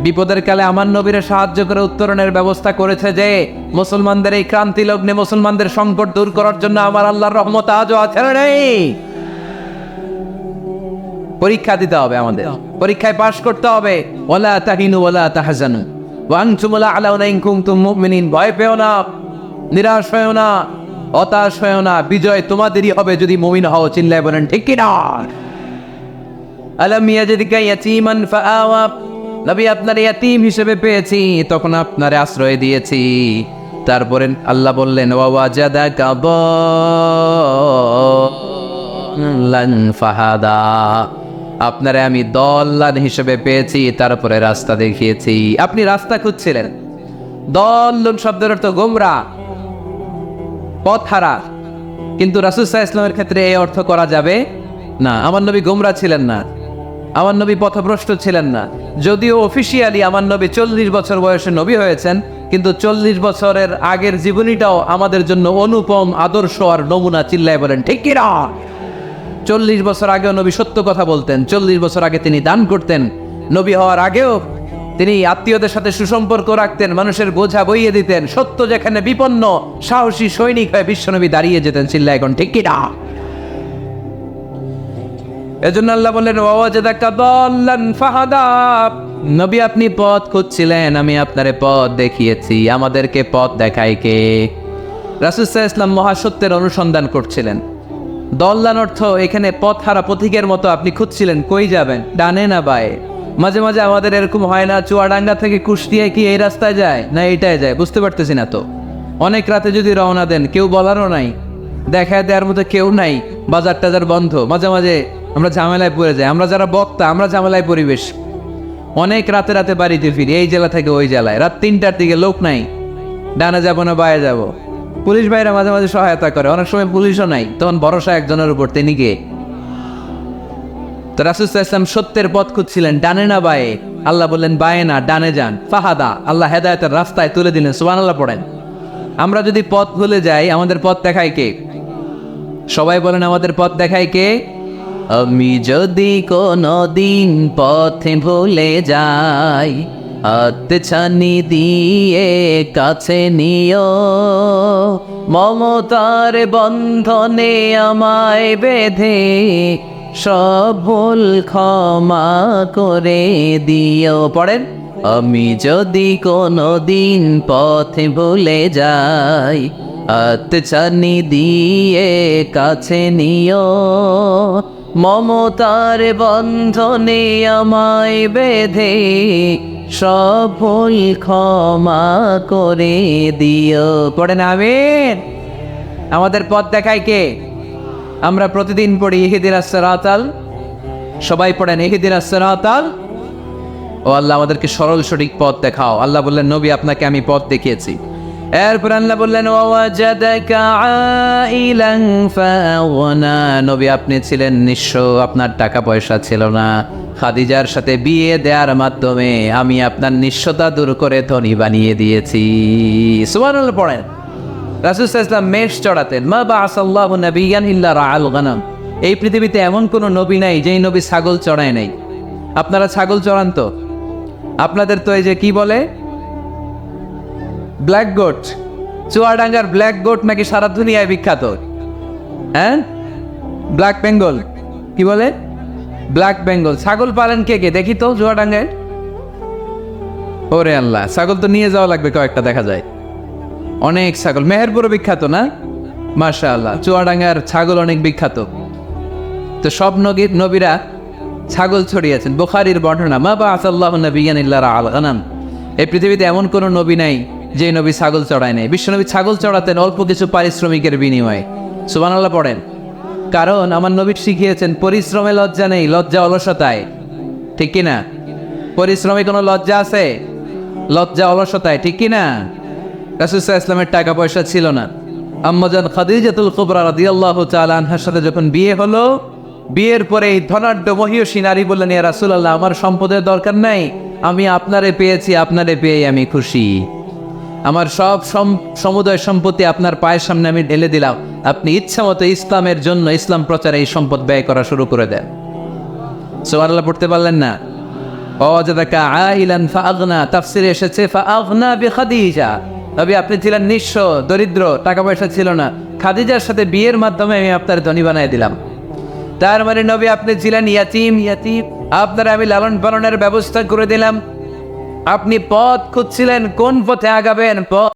S1: বিপদের কালে আমার নবীরে সাহায্য করে উত্তরণের ব্যবস্থা করেছে যে, মুসলমানদের এই ক্রান্তি লগ্নে মুসলমানদের সংকট দূর করার জন্য আমার আল্লাহর রহমত আজও আছে না নেই? পরীক্ষা দিতে হবে, আমাদের পরীক্ষায় পাশ করতে হবে। ওয়ালা তাহিনু ওয়ালা তাহজানু ওয়া আনতুমুল আ'লাউনা ইন কুনতুম মুমিনিন, ভয় পেও না, নিরাশ হয়ো না, হতাশ হয়ো না, বিজয় তোমাদেরই হবে যদি মুমিন হও। চিল্লায় বলেন ঠিক কি না? আলাম ইয়াজিদিকা ইয়াতীমান ফাআওয়া, নবী আপনার ইয়াতীম হিসেবে পেয়েছি, তখন আপনারে আশ্রয় দিয়েছি। তারপরে আল্লাহ বললেন, ওয়া ওয়াজাদাকা দাল্লান ফাহাদা, আপনারে আমি দল্লান হিসেবে পেয়েছি, তারপরে রাস্তা দেখিয়েছি। আপনি রাস্তা খুঁজছিলেন। দল্লুন শব্দের অর্থ গোমরা, পথহারা, কিন্তু রাসূল সাল্লাল্লাহু আলাইহি ওয়াসাল্লামের ক্ষেত্রে এই অর্থ করা যাবে না। আমার নবী গোমরা ছিলেন না, আমার নবী পথভ্রষ্ট ছিলেন না। যদিও অফিসিয়ালি আমার নবী 40 বছর বয়সে নবী হয়েছেন, কিন্তু 40 বছরের আগের জীবনীটাও আমাদের জন্য অনুপম আদর্শ আর নমুনা। চিল্লায় বলেন ঠিক কি না? 40 বছর আগেও নবী সত্য কথা বলতেন, 40 বছর আগে তিনি দান করতেন, নবী হওয়ার আগেও তিনি আত্মীয়দের সাথে সুসম্পর্ক রাখতেন, মানুষের বোঝা বইয়ে দিতেন। সত্য যেখানে বিপন্ন, সাহসী সৈনিক হয়ে বিশ্বনবী দাঁড়িয়ে যেতেন। চিল্লায় এখন ঠিক কি না? এজন্য আল্লাহ বললেন, ওয়াজাদাকা দাল্লান ফাহাদা, নবী আপনি পথ খুঁজছিলেন, আমি আপনারে পথ দেখিয়েছি। আমাদেরকে পথ দেখায় কে? রাসূল সাল্লাল্লাহু আলাইহি ওয়াসাল্লাম মহাসত্যের অনুসন্ধান করছিলেন। দল্লান অর্থ এখানে পথহারা পথিকের মতো আপনি খুঁজছিলেন, কই যাবেন, ডানে না বায়ে? মাঝে মাঝে আমাদের এরকম হয় না, চুয়াডাঙ্গা থেকে কুষ্টিয়া কি এই রাস্তায় যায় না এইটায় যায়, বুঝতে পারতেছি না। তো অনেক রাতে যদি রওনা দেন, কেউ বলারও নাই, দেখায় দেওয়ার মতো কেউ নাই, বাজার টাজার বন্ধ, মাঝে মাঝে আমরা ঝামেলায় পড়ে যাই। আমরা যারা বক্তা, আমরা ঝামেলায় পরিবেশ। অনেক রাতে রাতে বাড়িতে ফিরি, এই জেলা থেকে ওই জেলায়, রাত 3টার দিকে লোক নাই, ডানে যাবো না বায়ে যাবো, পুলিশ ভাইরা মাঝে মাঝে সহায়তা করে, অনেক সময় পুলিশও নাই, তখন ভরসা একজনের উপর, তিনি কে? তো রাসূল সাল্লাল্লাহু আলাইহি ওয়াসাল্লাম সত্যের পথ খুঁজছিলেন, ডানে না বায়ে? আল্লাহ বললেন বায়ে না, ডানে যান। ফাহাদা, আল্লাহ হেদায়েতের রাস্তায় তুলে দিলেন। সুবহানাল্লাহ পড়েন। আমরা যদি পথ ভুলে যাই, আমাদের পথ দেখায় কে? সবাই বলেন, আমাদের পথ দেখায় কে? আমি যদি কোনো দিন পথে ভুলে যাই, হাতছানি দিয়ে কাছে নিও, মমতার বন্ধনে আমায় বেঁধে সব ভুল ক্ষমা করে দিও। পড়েন, আমি যদি কোনো দিন পথে ভুলে যাই, হাতছানি দিয়ে কাছে নিও, মমতার বন্ধনে আমায় বেঁধে সব ভুল ক্ষমা করে দিও। পড়েন আমিন। আমাদের পথ দেখায় কে? আমরা প্রতিদিন পড়ি ইহদিনাস সিরাতাল, সবাই পড়েন ইহদিনাস সিরাতাল। ও আল্লাহ, আমাদেরকে সরল সঠিক পথ দেখাও। আল্লাহ বললেন, নবী আপনাকে আমি পথ দেখিয়েছি। এরপর আল্লাহ বললেন, ওয়াজাদাকা আইলান ফাগনা, নবী আপনি ছিলেন নিঃস্ব, আপনার টাকা পয়সা ছিল না। খাদিজার সাথে বিয়ে দেওয়ার মাধ্যমে আমি আপনার নিঃস্বতা দূর করে ধনী বানিয়ে দিয়েছি। সুবহানাল্লাহ পড়েন। রাসূল সাল্লাল্লাহু আলাইহি ওয়াসাল্লাম মেষ চড়াতেন। মা বাআসাল্লাহু নাবিয়্যান ইল্লা রাআল গানাম, এই পৃথিবীতে এমন কোনো নবী নাই যেই নবী ছাগল চড়ায় নাই। আপনারা ছাগল চড়ান তো? আপনাদের তো এই যে কি বলে, ব্ল্যাক গোট, চুয়াডাঙ্গার ব্ল্যাক গোট নাকি সারা দুনিয়ায় বিখ্যাত। হ্যাঁ, ব্ল্যাক বেঙ্গল, কি বলে, ব্ল্যাক বেঙ্গল। ছাগল পালেন কে কে দেখি তো চুয়াডাঙ্গায়? ওরে আল্লাহ, ছাগল তো নিয়ে যাওয়া লাগবে কয়েকটা, দেখা যায় অনেক ছাগল। মেহেরপুরও বিখ্যাত না? মাশাআল্লাহ, চুয়াডাঙ্গার ছাগল অনেক বিখ্যাত। তো সব নবীরা ছাগল ছড়িয়েছেন। বুখারীর বর্ণনা, মা বাআসাল্লাহু নাবিয়্যান ইল্লা রাআল গানাম, এই পৃথিবীতে এমন কোনো নবী নাই যে নবী ছাগল চড়ায় নাই। বিশ্বনবী ছাগল চড়াতেন অল্প কিছু পারিশ্রমিকের বিনিময়ে। সুবহানাল্লাহ পড়েন। কারণ আমার নবী শিখিয়েছেন, পরিশ্রমে লজ্জা নেই, লজ্জা অলসতায়। ঠিক কিনা? পরিশ্রমে কোনো লজ্জা আছে? লজ্জা অলসতায়, ঠিক কিনা? রাসূল সাল্লাল্লাহু আলাইহি ওয়াসাল্লামের টাকা পয়সা ছিল না। আম্মাজান খাদিজাতুল কুবরা রাদিয়াল্লাহু তাআলা আনহার সাথে যখন বিয়ে হলো, বিয়ের পরে এই ধনাঢ্য মহিয়সী নারী বললেন, ইয়া রাসূলুল্লাহ, আমার সম্পদের দরকার নাই, আমি আপনারে পেয়েছি, আপনারে পেয়ে আমি খুশি। আমার সব সমুদয় সম্পত্তি আপনার পায়ের সামনে আমি ঢেলে দিলাম, আপনি ইচ্ছা মতো ইসলামের জন্য, ইসলাম প্রচারে এই সম্পদ ব্যয় করা শুরু করে দেন। সুবহানাল্লাহ পড়তে পারলেন না? ওয়াজাদাকা আইলান ফাগনা, তাফসিরে এসেছে ফাগনা বিখাদিজা, নবী আপনি ছিলেন নিঃস্ব, দরিদ্র, টাকা পয়সা ছিল না, খাদিজার সাথে বিয়ের মাধ্যমে আমি আপনার ধনী বানিয়ে দিলাম। তার মানে নবী আপনি ছিলেন ইয়াতিম, আপনার আমি লালন পালনের ব্যবস্থা করে দিলাম। আপনি পথ খুঁজছিলেন, কোন পথে আগাবেন, পথ